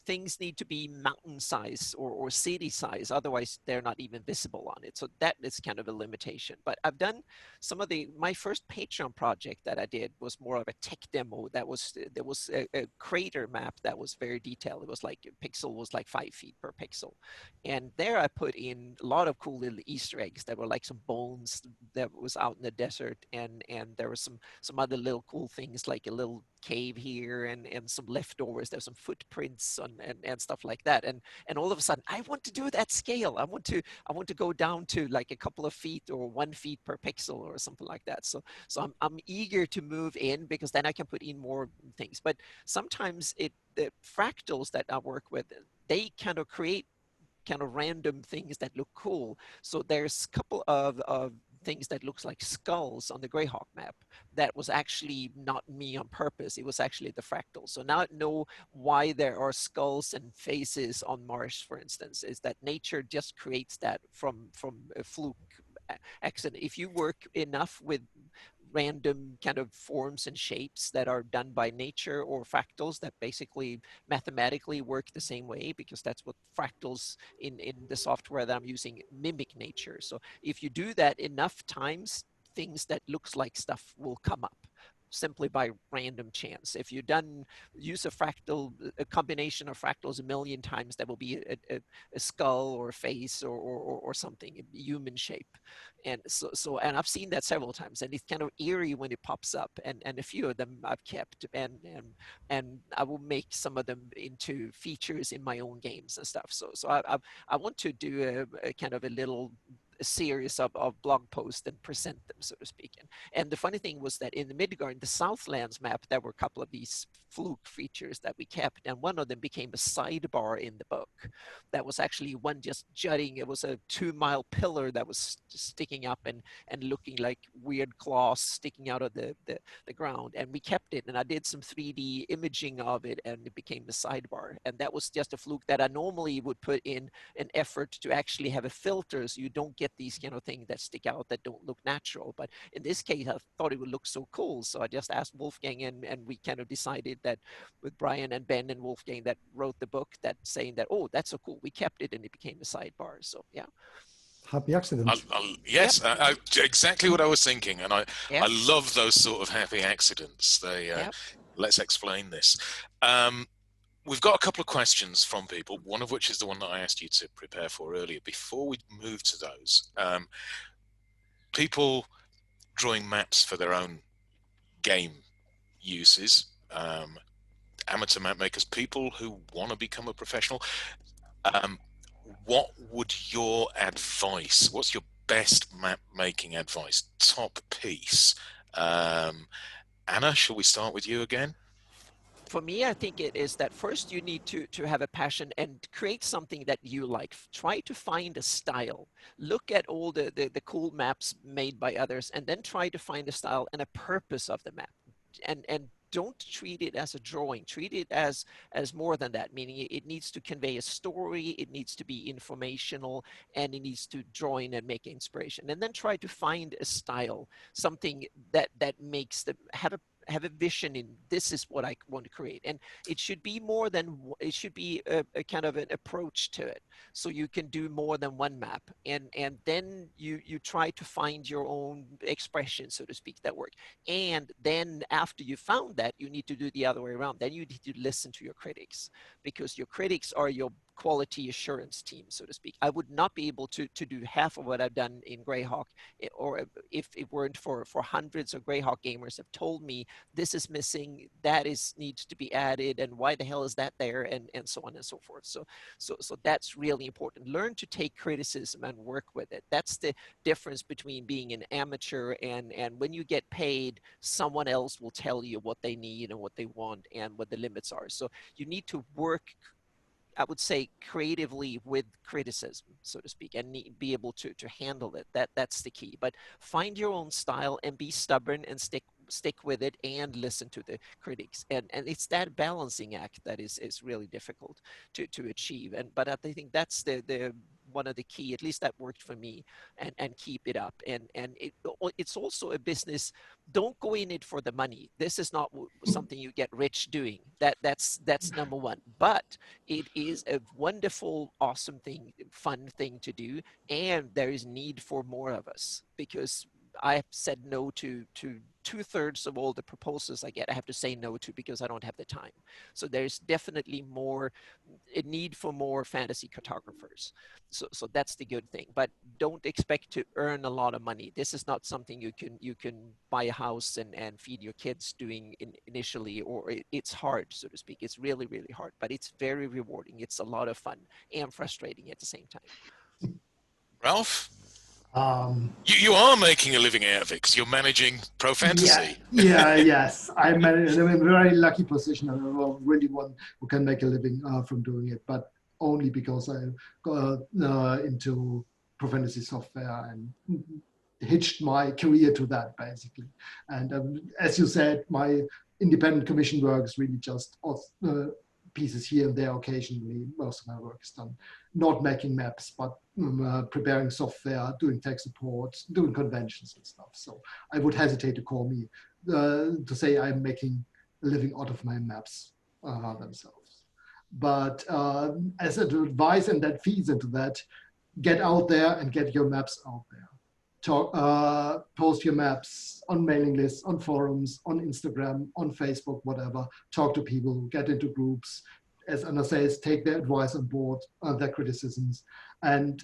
things need to be mountain size or city size. Otherwise, they're not even visible on it. So that is kind of a limitation. But I've done some of my first Patreon project that I did was more of a tech demo. There was a crater map that was very detailed. It was like a pixel was like 5 feet per pixel. And there I put in a lot of cool little Easter eggs that were like some bones that was out in the desert, and there were some other little cool things like a little cave here and some leftovers. There's some footprints and stuff like that. And all of a sudden, I want to do that scale. I want to go down to like a couple of feet or 1 feet per pixel or something like that. So I'm eager to move in, because then I can put in more things. But sometimes the fractals that I work with, they kind of create kind of random things that look cool. So there's a couple of things that looks like skulls on the Greyhawk map that was actually not me on purpose. It was actually the fractal. So now I know why there are skulls and faces on Mars, for instance, is that nature just creates that from a fluke accident. If you work enough with random kind of forms and shapes that are done by nature, or fractals that basically mathematically work the same way, because that's what fractals in the software that I'm using mimic nature. So if you do that enough times, things that looks like stuff will come up simply by random chance. If you use a fractal, a combination of fractals a million times, that will be a skull or a face or something, a human shape. And and I've seen that several times, and it's kind of eerie when it pops up. And a few of them I've kept, and I will make some of them into features in my own games and stuff. So I want to do a kind of a little series of blog posts and present them, so to speak. And the funny thing was that in the Midgard, the Southlands map, there were a couple of these fluke features that we kept, and one of them became a sidebar in the book. That was actually one just jutting. It was a 2-mile pillar that was sticking up and looking like weird claws sticking out of the ground. And we kept it, and I did some 3D imaging of it, and it became a sidebar. And that was just a fluke that I normally would put in an effort to actually have a filter, so you don't get these kind of things that stick out that don't look natural. But in this case, I thought it would look so cool, so I just asked Wolfgang, and we kind of decided that with Brian and Ben and Wolfgang that wrote the book, that saying that, oh, that's so cool, we kept it, and it became a sidebar. So yeah. Happy accident. Yes, Yep. exactly what I was thinking, and I Yep. love those sort of happy accidents. They Yep. Let's explain this. We've got a couple of questions from people, one of which is the one that I asked you to prepare for earlier. Before we move to those, people drawing maps for their own game uses, amateur map makers, people who want to become a professional. What would your advice, what's your best map making advice, top piece? Anna, shall we start with you again? For me, I think it is that first you need to have a passion and create something that you like. Try to find a style. Look at all the cool maps made by others, and then try to find a style and a purpose of the map. And don't treat it as a drawing. Treat it as more than that, meaning it needs to convey a story, it needs to be informational, and it needs to draw in and make inspiration. And then try to find a style, something that makes them have a vision in, this is what I want to create. And it should be more than, it should be a kind of an approach to it. So you can do more than one map. And then you try to find your own expression, so to speak, that work. And then after you found that, you need to do the other way around. Then you need to listen to your critics, because your critics are your quality assurance team, so to speak. I would not be able to do half of what I've done in Greyhawk, or if it weren't for hundreds of Greyhawk gamers have told me this is missing, that needs to be added, and why the hell is that there, and so on and so forth. So that's really important. Learn to take criticism and work with it. That's the difference between being an amateur and when you get paid, someone else will tell you what they need and what they want and what the limits are. So you need to work, I would say, creatively with criticism, so to speak, and be able to handle it. That's the key. But find your own style and be stubborn and stick with it and listen to the critics. And it's that balancing act that is really difficult to achieve. But I think that's the one of the key, at least that worked for me, and keep it up. And it's also a business. Don't go in it for the money. This is not something you get rich doing. That's number one. But it is a wonderful, awesome thing, fun thing to do. And there is need for more of us, because I've said no to 2/3 of all the proposals I get. I have to say no to because I don't have the time. So there's definitely a need for more fantasy cartographers. So that's the good thing. But don't expect to earn a lot of money. This is not something you can buy a house and feed your kids doing initially, or it's hard, so to speak. It's really, really hard, but it's very rewarding. It's a lot of fun and frustrating at the same time. Ralf? You are making a living out of it because you're managing ProFantasy. Yes. I'm in a very lucky position. I'm really one who can make a living from doing it, but only because I got into ProFantasy Software and hitched my career to that, basically. And as you said, my independent commission work is really just pieces here and there occasionally. Most of my work is done not making maps, but preparing software, doing tech support, doing conventions and stuff. So I would hesitate to call me, to say I'm making a living out of my maps themselves. But as an advice, and that feeds into that, get out there and get your maps out there. Post your maps on mailing lists, on forums, on Instagram, on Facebook, whatever. Talk to people, get into groups. As Anna says, take their advice on board, their criticisms, and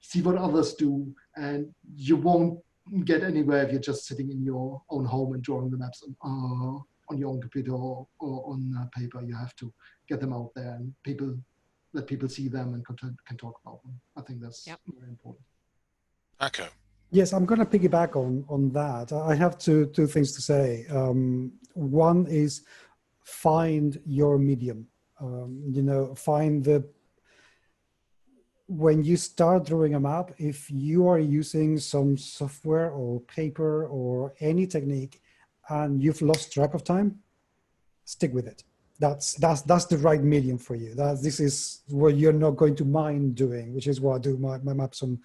see what others do. And you won't get anywhere if you're just sitting in your own home and drawing the maps on your own computer or on paper. You have to get them out there and let people see them and can talk about them. I think that's very important. Paco. Yes, I'm going to piggyback on that. I have two things to say. One is find your medium. When you start drawing a map, if you are using some software or paper or any technique and you've lost track of time, stick with it. That's the right medium for you. This is what you're not going to mind doing, which is why I do my maps on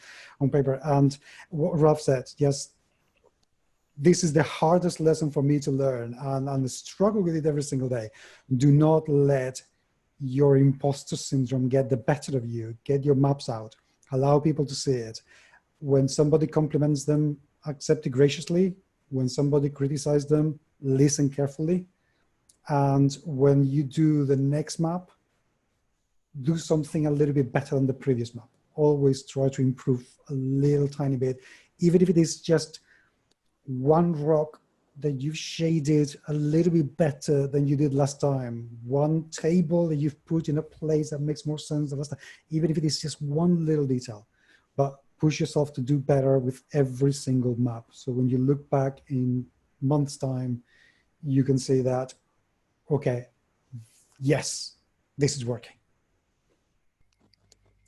paper. And what Ralf said, yes, this is the hardest lesson for me to learn, and I struggle with it every single day. Do not let your imposter syndrome get the better of you. Get your maps out. Allow people to see it. When somebody compliments them, accept it graciously. When somebody criticizes them, listen carefully. And when you do the next map, do something a little bit better than the previous map. Always try to improve a little tiny bit, even if it is just one rock that you've shaded a little bit better than you did last time, one table that you've put in a place that makes more sense than last time, even if it is just one little detail. But push yourself to do better with every single map. So when you look back in months' time, you can say that, okay, yes, this is working.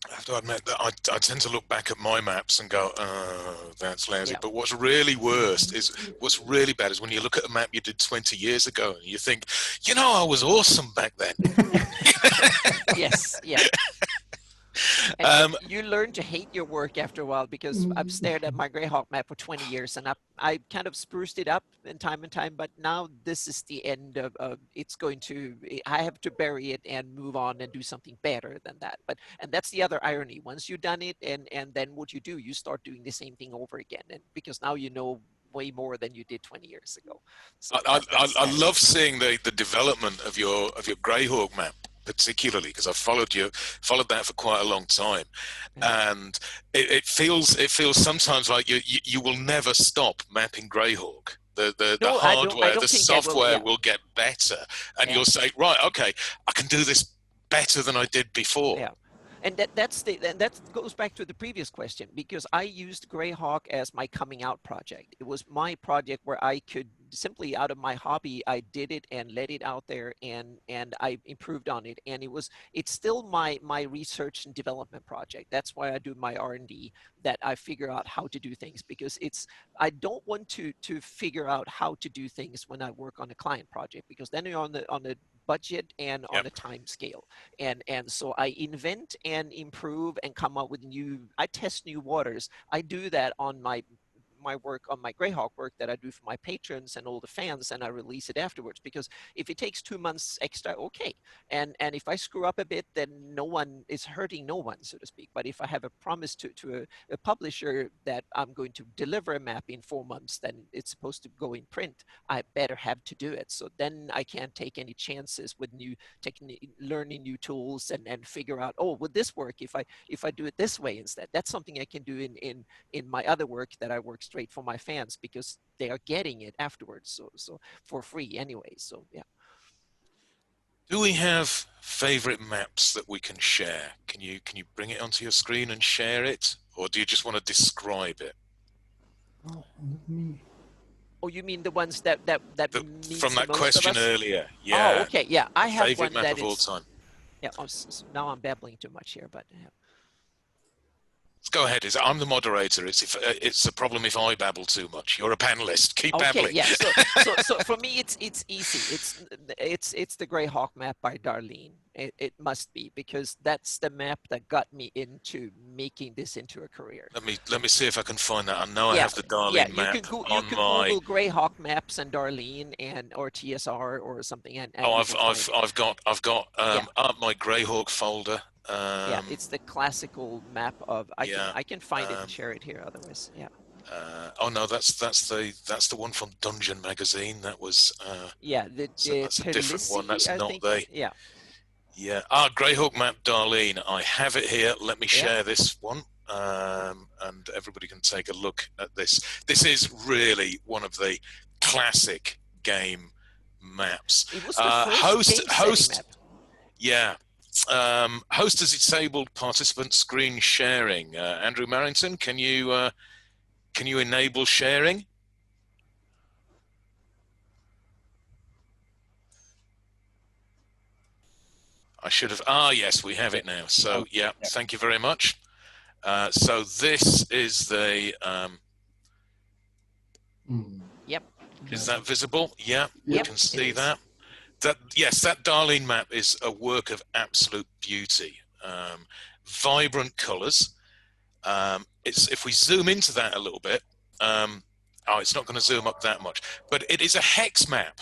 I have to admit that I tend to look back at my maps and go, oh, that's lousy. Yeah. But what's really bad is when you look at a map you did 20 years ago and you think, I was awesome back then. Yes, yeah. And you learn to hate your work after a while, because I've stared at my Greyhawk map for 20 years and I kind of spruced it up in time, but now this is the end of I have to bury it and move on and do something better than that. And that's the other irony. Once you've done it and then what you do, you start doing the same thing over again, and because now you know way more than you did 20 years ago. So I love seeing the development of your Greyhawk map, particularly because I've followed that for quite a long time, and it feels sometimes like you will never stop mapping Greyhawk. The hardware, the software will get better, and you'll say, right, okay, I can do this better than I did before. Yeah. And that goes back to the previous question, because I used Greyhawk as my coming out project. It was my project where I could simply, out of my hobby, I did it and let it out there, and I improved on it. And it's still my research and development project. That's why I do my R&D, that I figure out how to do things, because I don't want to figure out how to do things when I work on a client project, because then you're on the budget and on a time scale. And so I invent and improve and come up with I test new waters. I do that on my work, on my Greyhawk work that I do for my patrons and all the fans, and I release it afterwards, because if it takes 2 months extra, okay. And if I screw up a bit, then no one is hurting no one, so to speak. But if I have a promise to a publisher that I'm going to deliver a map in 4 months, then it's supposed to go in print, I better have to do it. So then I can't take any chances with new technique, learning new tools and figure out, oh, would this work if I do it this way instead? That's something I can do in my other work that I work straight for my fans, because they are getting it afterwards, so for free anyway. So yeah. Do we have favorite maps that we can share? Can you bring it onto your screen and share it, or do you just want to describe it? Oh, you mean the ones that from that question earlier? Yeah. Oh, okay. Yeah, I have favorite one map that of all time. Yeah. Oh, now I'm babbling too much here, but yeah. Go ahead. I'm the moderator. It's a problem if I babble too much. You're a panelist. Keep babbling. Yeah. So for me, it's easy. It's the Greyhawk map by Darlene. It must be, because that's the map that got me into making this into a career. Let me see if I can find that. I know I have the Darlene map you can on my. Google Greyhawk maps and Darlene or TSR or something. And I've got up my Greyhawk folder. Yeah, it's the classical map of. I can find it and share it here. Otherwise, yeah. Oh no, that's the one from Dungeon Magazine. That was. Yeah, that's a different one. That's I not think, they. Yeah. Yeah. Greyhawk map, Darlene. I have it here. Let me share this one, and everybody can take a look at this. This is really one of the classic game maps. It was the first host. map. Yeah. Host has disabled participant screen sharing. Andrew Marrington, can you enable sharing? I should have. Yes, we have it now. So yeah, thank you very much. So this is the. Yep. Is that visible? Yeah, yep, we can see that. That Darlene map is a work of absolute beauty. Vibrant colours. If we zoom into that a little bit, it's not going to zoom up that much, but it is a hex map.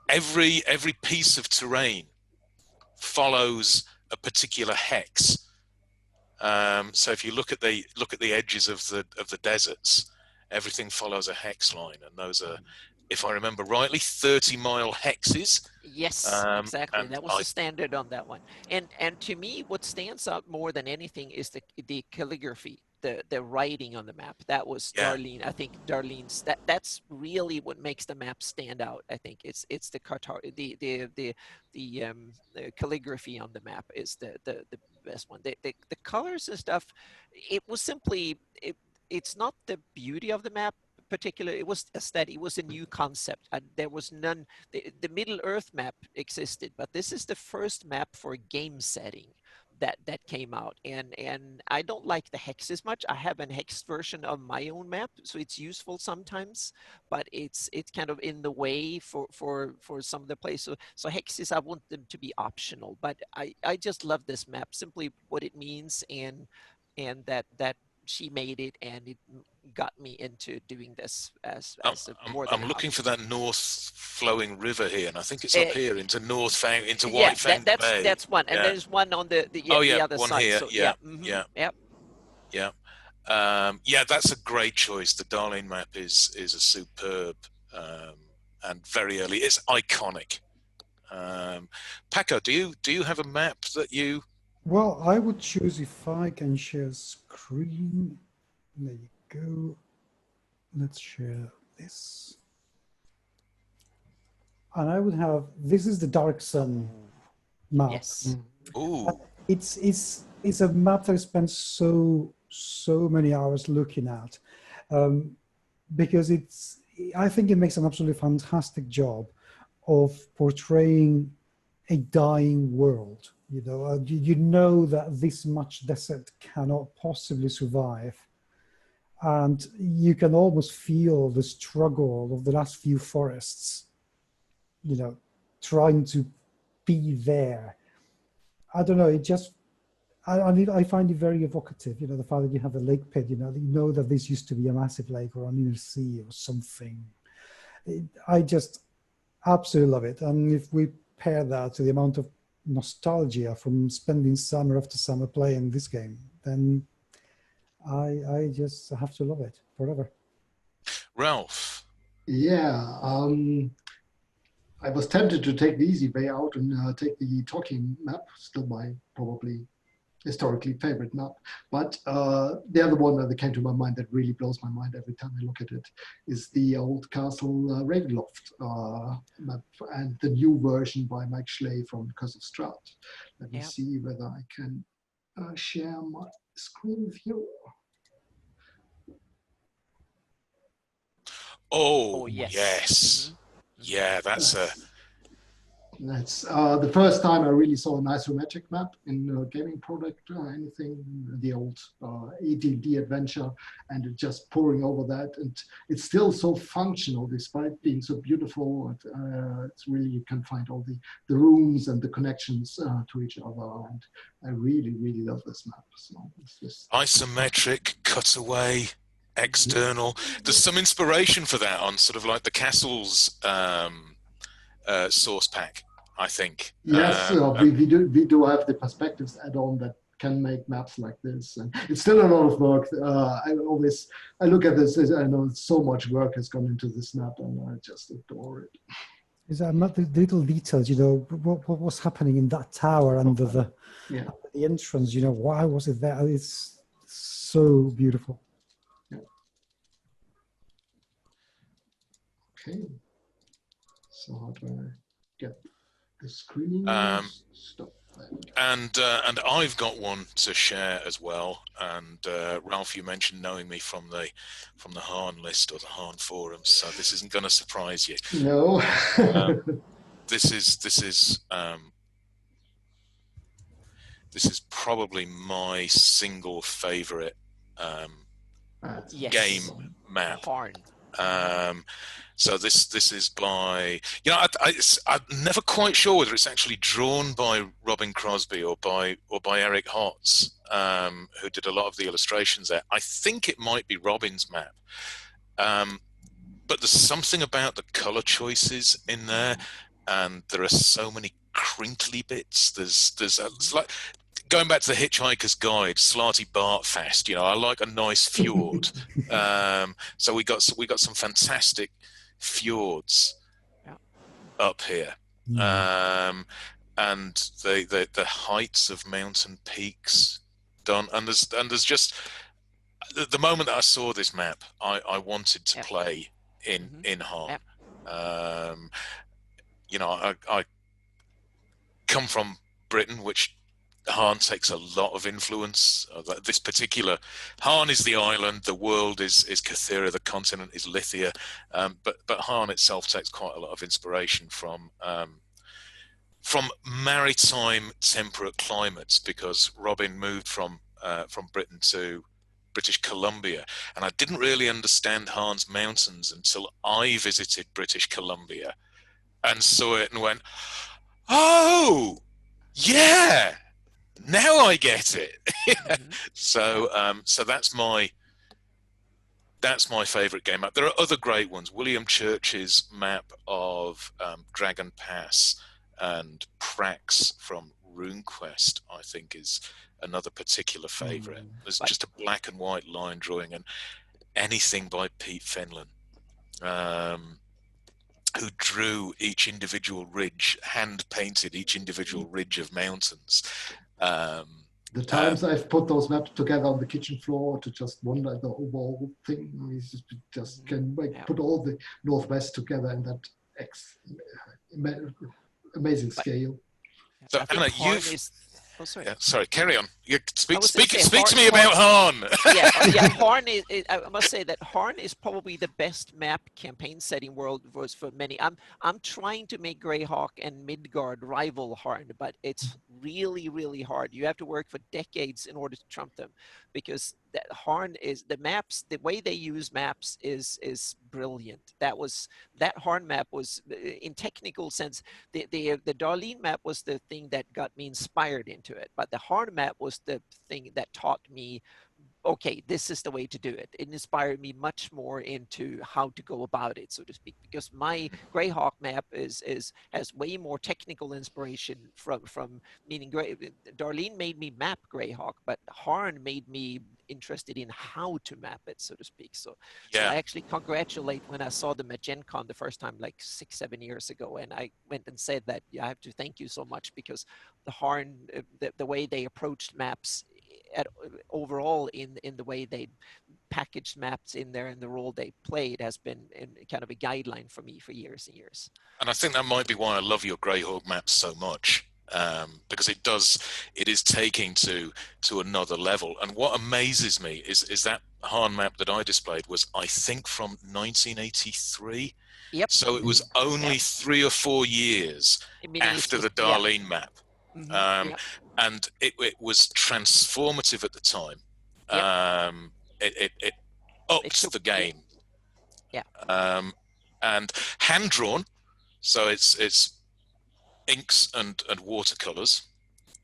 Every piece of terrain follows a particular hex. So if you look at the edges of the deserts, everything follows a hex line, and those are, if I remember rightly, 30-mile hexes. Yes, exactly. That was the standard on that one. And to me, what stands out more than anything is the calligraphy, the writing on the map. That was Darlene. I think Darlene's that's really what makes the map stand out. I think it's the calligraphy on the map is the best one. The colors and stuff. It was simply it's not the beauty of the map. Particular, it was aesthetic. It was a new concept, and there was none. The Middle Earth map existed, but this is the first map for game setting that came out. And I don't like the hexes much. I have an hex version of my own map, so it's useful sometimes, but it's kind of in the way for some of the places. So hexes, I want them to be optional. But I just love this map, simply what it means, and that she made it, and it got me into doing this as more than I'm looking for that north flowing river here, and I think it's up here into White Fang Bay. That's one, and there's one on the other one side. Here. So, That's a great choice. The Darlene map is a superb and very early. It's iconic. Paco, do you have a map that you? Well, I would choose, if I can share screen. There you go. Let's share this. And I would have, this is the Dark Sun map. Yes. Ooh. It's a map that I spent so many hours looking at, because I think it makes an absolutely fantastic job of portraying a dying world. You know that this much desert cannot possibly survive, and you can almost feel the struggle of the last few forests, trying to be there. I don't know, I find it very evocative, the fact that you have a lake pit, you know that this used to be a massive lake or an inner sea or something. I just absolutely love it. And if we pair that to the amount of nostalgia from spending summer after summer playing this game, then I just have to love it forever. Ralph. Yeah, I was tempted to take the easy way out and take the talking map, still my probably historically favorite map. But the other one that came to my mind that really blows my mind every time I look at it is the old Castle Ravenloft map, and the new version by Mike Schley from Curse of Strahd. Let me see whether I can share my screen with you. Oh yes. Mm-hmm. Yeah, that's That's the first time I really saw an isometric map in a gaming product or anything, the old AD&D adventure, and it just pouring over that. And it's still so functional despite being so beautiful. It's really, you can find all the rooms and the connections to each other. And I really, really love this map. So it's just Isometric, cutaway, external. There's some inspiration for that on sort of like the Castles source pack, I think. Yes, we do have the perspectives add-on that can make maps like this, and it's still a lot of work. I look at this, I know so much work has gone into this map, and I just adore it. Is that not the little details? You know, what was happening in that tower under the entrance? You know, why was it there? It's so beautiful. Yeah. Okay. So how do I get the screen? Stop that. And I've got one to share as well. And Ralf, you mentioned knowing me from the Harn list or the Harn forums, so this isn't going to surprise you. No. This is probably my single favorite game map. Harn. So this is by, you know, I'm never quite sure whether it's actually drawn by Robin Crosby or by Eric Hotz, who did a lot of the illustrations there. I think it might be Robin's map, but there's something about the color choices in there, and there are so many crinkly bits. It's like going back to the Hitchhiker's Guide, Slarty Bartfast. You know, I like a nice fjord. So we got some fantastic fjords up here, and the heights of mountain peaks done. And there's just the moment that I saw this map, I wanted to play in Harn. You know, I come from Britain, which Harn takes a lot of influence. This particular Harn is the island, the world is Cathera, the continent is Lithia, but Harn itself takes quite a lot of inspiration from maritime temperate climates, because Robin moved from Britain to British Columbia, and I didn't really understand Harn's mountains until I visited British Columbia and saw it and went, oh yeah, now I get it. So that's my favorite game map. There are other great ones. William Church's map of Dragon Pass and Prax from RuneQuest, I think, is another particular favorite. There's just a black and white line drawing, and anything by Pete Fenlon, who drew each individual ridge, hand painted each individual ridge of mountains. The times I've put those maps together on the kitchen floor to just wonder at the overall thing, we just can put all the Northwest together in that amazing scale. So Anna, sorry. Yeah, sorry, carry on. Speak Harn, to me about Harn. Harn is. I must say that Harn is probably the best map campaign setting world was for many. I'm trying to make Greyhawk and Midgard rival Harn, but it's really, really hard. You have to work for decades in order to trump them, because that Harn is the way they use maps is brilliant. That Harn map was, in technical sense, the Darlene map was the thing that got me inspired into it, but the Harn map was the thing that taught me, okay, this is the way to do it. It inspired me much more into how to go about it, so to speak, because my Greyhawk map has way more technical inspiration from meaning Darlene made me map Greyhawk, but Harn made me interested in how to map it, so to speak. So I actually congratulate when I saw them at Gen Con the first time, like 6-7 years ago, and I went and said that I have to thank you so much, because the Harn, the way they approached maps overall in the way they packaged maps in there and the role they played has been kind of a guideline for me for years and years. And I think that might be why I love your Greyhawk maps so much, because it is taking to another level. And what amazes me is that Harn map that I displayed was, I think, from 1983. Yep. So it was only 3 or 4 years Meaning after it's the Darlene map. Yep. And it was transformative at the time. Yep. It upped the game. Yeah. And hand drawn, so it's inks and watercolors.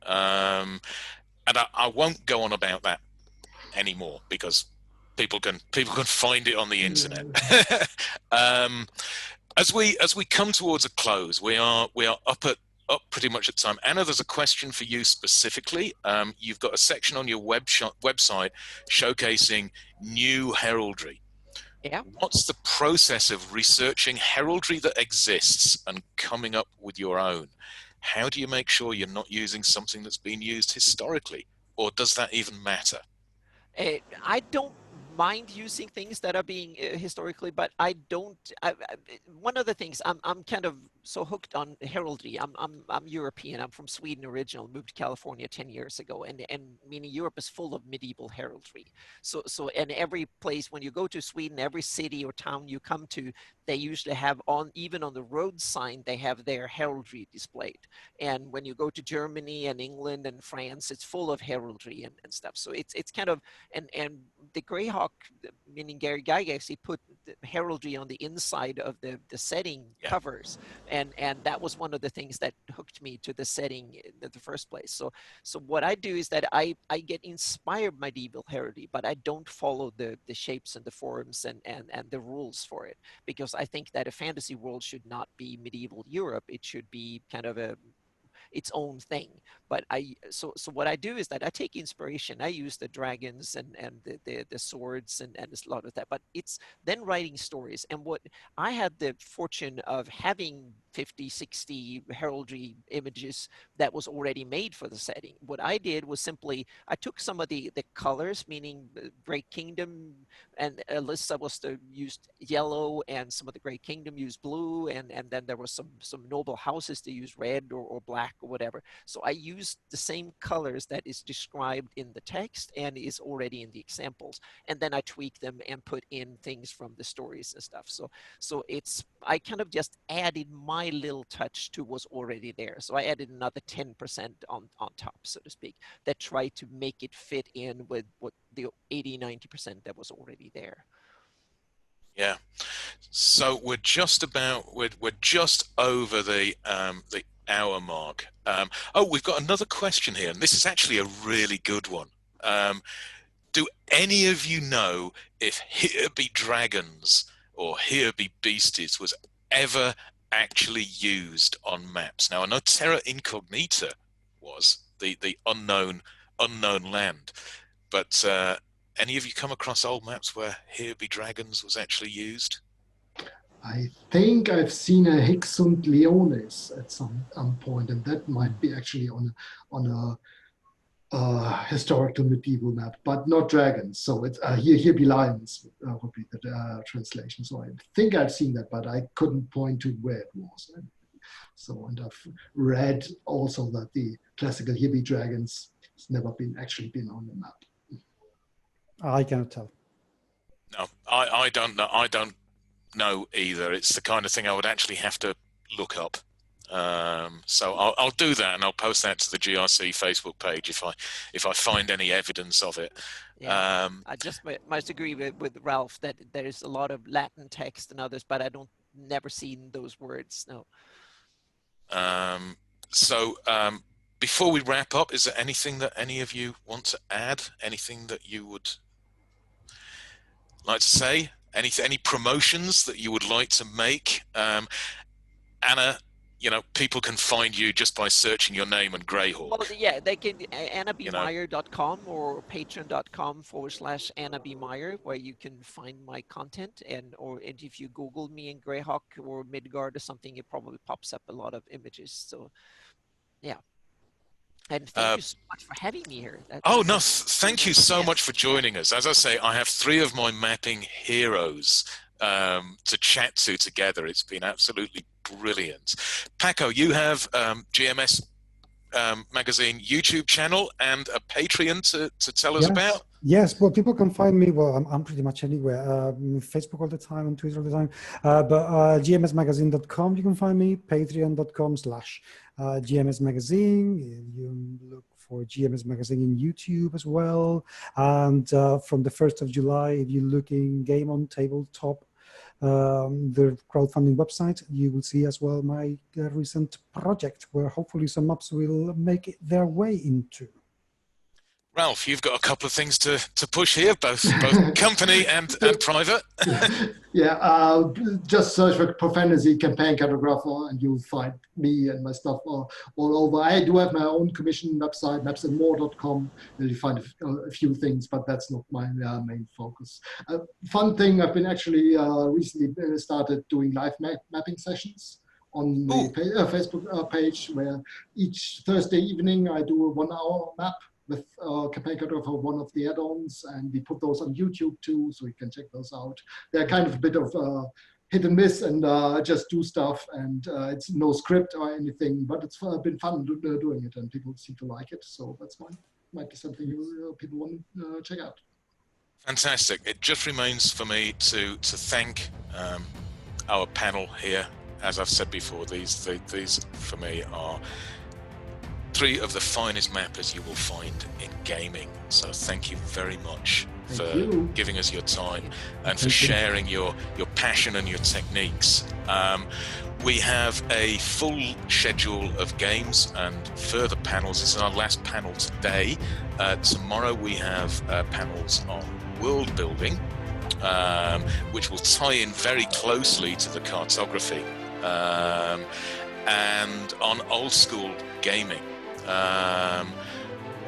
And I won't go on about that anymore because people can find it on the internet. As we come towards a close, we are up pretty much at time. Anna, there's a question for you specifically. You've got a section on your website showcasing new heraldry. Yeah. What's the process of researching heraldry that exists and coming up with your own? How do you make sure you're not using something that's been used historically, or does that even matter? I don't mind using things that are being historically, but I don't. One of the things I'm kind of so hooked on heraldry. I'm European. I'm from Sweden original. Moved to California 10 years ago, and meaning Europe is full of medieval heraldry. So and every place when you go to Sweden, every city or town you come to, they usually have even on the road sign they have their heraldry displayed. And when you go to Germany and England and France, it's full of heraldry and stuff. So it's kind of and the Greyhawk, meaning Gary Gygax, he put the heraldry on the inside of the setting covers, and that was one of the things that hooked me to the setting in the first place. So what I do is that I get inspired by medieval heraldry, but I don't follow the shapes and the forms and the rules for it, because I think that a fantasy world should not be medieval Europe. It should be kind of its own thing. But so what I do is that I take inspiration. I use the dragons and the swords and a lot of that, but it's then writing stories. And what I had the fortune of having 50, 60 heraldry images that was already made for the setting. What I did was simply, I took some of the colors, meaning Great Kingdom, and Alyssa was used yellow, and some of the Great Kingdom used blue, and then there was some noble houses that used red or black or whatever. So I used the same colors that is described in the text and is already in the examples, and then I tweak them and put in things from the stories and stuff. So it's, I kind of just added my little touch to what's already there. So I added another 10% on top, so to speak, that tried to make it fit in with what the 80-90% that was already there. Yeah. So we're just over the hour mark. Oh, we've got another question here, and this is actually a really good one. Do any of you know if "Here Be Dragons" or "Here Be Beasties" was ever actually used on maps? Now, I know Terra Incognita was the unknown land, but any of you come across old maps where "Here Be Dragons" was actually used? I think I've seen a Hicks und Leones at some point, and that might be actually on a historical medieval map, but not dragons. So it's here be lions would be the translation. So I think I've seen that, but I couldn't point to where it was. So, and I've read also that the classical here be dragons has never actually been on the map. I cannot tell. No, I don't know. I don't know either. It's the kind of thing I would actually have to look up. So I'll do that, and I'll post that to the GRC Facebook page if I find any evidence of it. Yeah. I just must agree with Ralph that there is a lot of Latin text and others, but I don't never seen those words. No. So before we wrap up, is there anything that any of you want to add? Anything that you would like to say? Any promotions that you would like to make? Anna, you know, people can find you just by searching your name and Greyhawk. Well, yeah, they can annabmeyer.com or patreon.com/AnnaBmeyer, where you can find my content, and if you Google me in Greyhawk or Midgard or something, it probably pops up a lot of images. So, yeah. And thank you so much for having me here. Thank you so much for joining us. As I say, I have 3 of my mapping heroes to chat to together. It's been absolutely brilliant. Paco, you have GMS Magazine YouTube channel and a Patreon to tell us about? Yes, well, people can find me. Well, I'm pretty much anywhere. Facebook all the time, and Twitter all the time. GMSmagazine.com, you can find me. Patreon.com/GMS Magazine. You look for GMS Magazine in YouTube as well. And from the 1st of July, if you look in Game on Tabletop, the crowdfunding website, you will see as well my recent project, where hopefully some maps will make their way into. Ralf, you've got a couple of things to push here, both company and private. Yeah, just search for ProFantasy Campaign Cartographer and you'll find me and my stuff all over. I do have my own commission website, mapsandmore.com, where you find a few things, but that's not my main focus. Fun thing, I've been actually recently started doing live mapping sessions on the Facebook page, where each Thursday evening I do a 1-hour map with Campaign Cartographer, one of the add-ons, and we put those on YouTube too, so you can check those out. They're kind of a bit of hit and miss, and just do stuff, and it's no script or anything, but it's been fun doing it, and people seem to like it, so that's might be something people want to check out. Fantastic. It just remains for me to thank our panel here. As I've said before, these for me are 3 of the finest mappers you will find in gaming. So thank you very much for giving us your time and for sharing your passion and your techniques. We have a full schedule of games and further panels. This is our last panel today. Tomorrow we have panels on world building, which will tie in very closely to the cartography, and on old school gaming.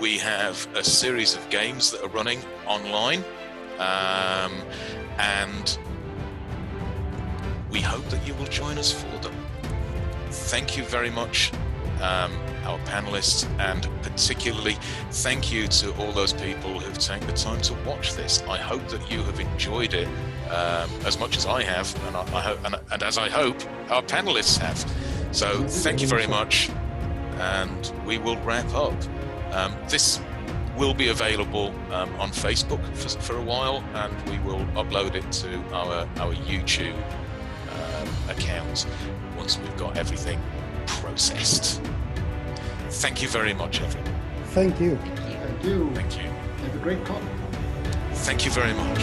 We have a series of games that are running online, and we hope that you will join us for them. Thank you very much, our panelists, and particularly thank you to all those people who've taken the time to watch this. I hope that you have enjoyed it as much as I have, and as I hope our panelists have. So thank you very much. And we will wrap up. This will be available on Facebook for a while, and we will upload it to our YouTube account once we've got everything processed. Thank you very much, everyone. Thank you. Thank you. Thank you. Have a great con. Thank you very much.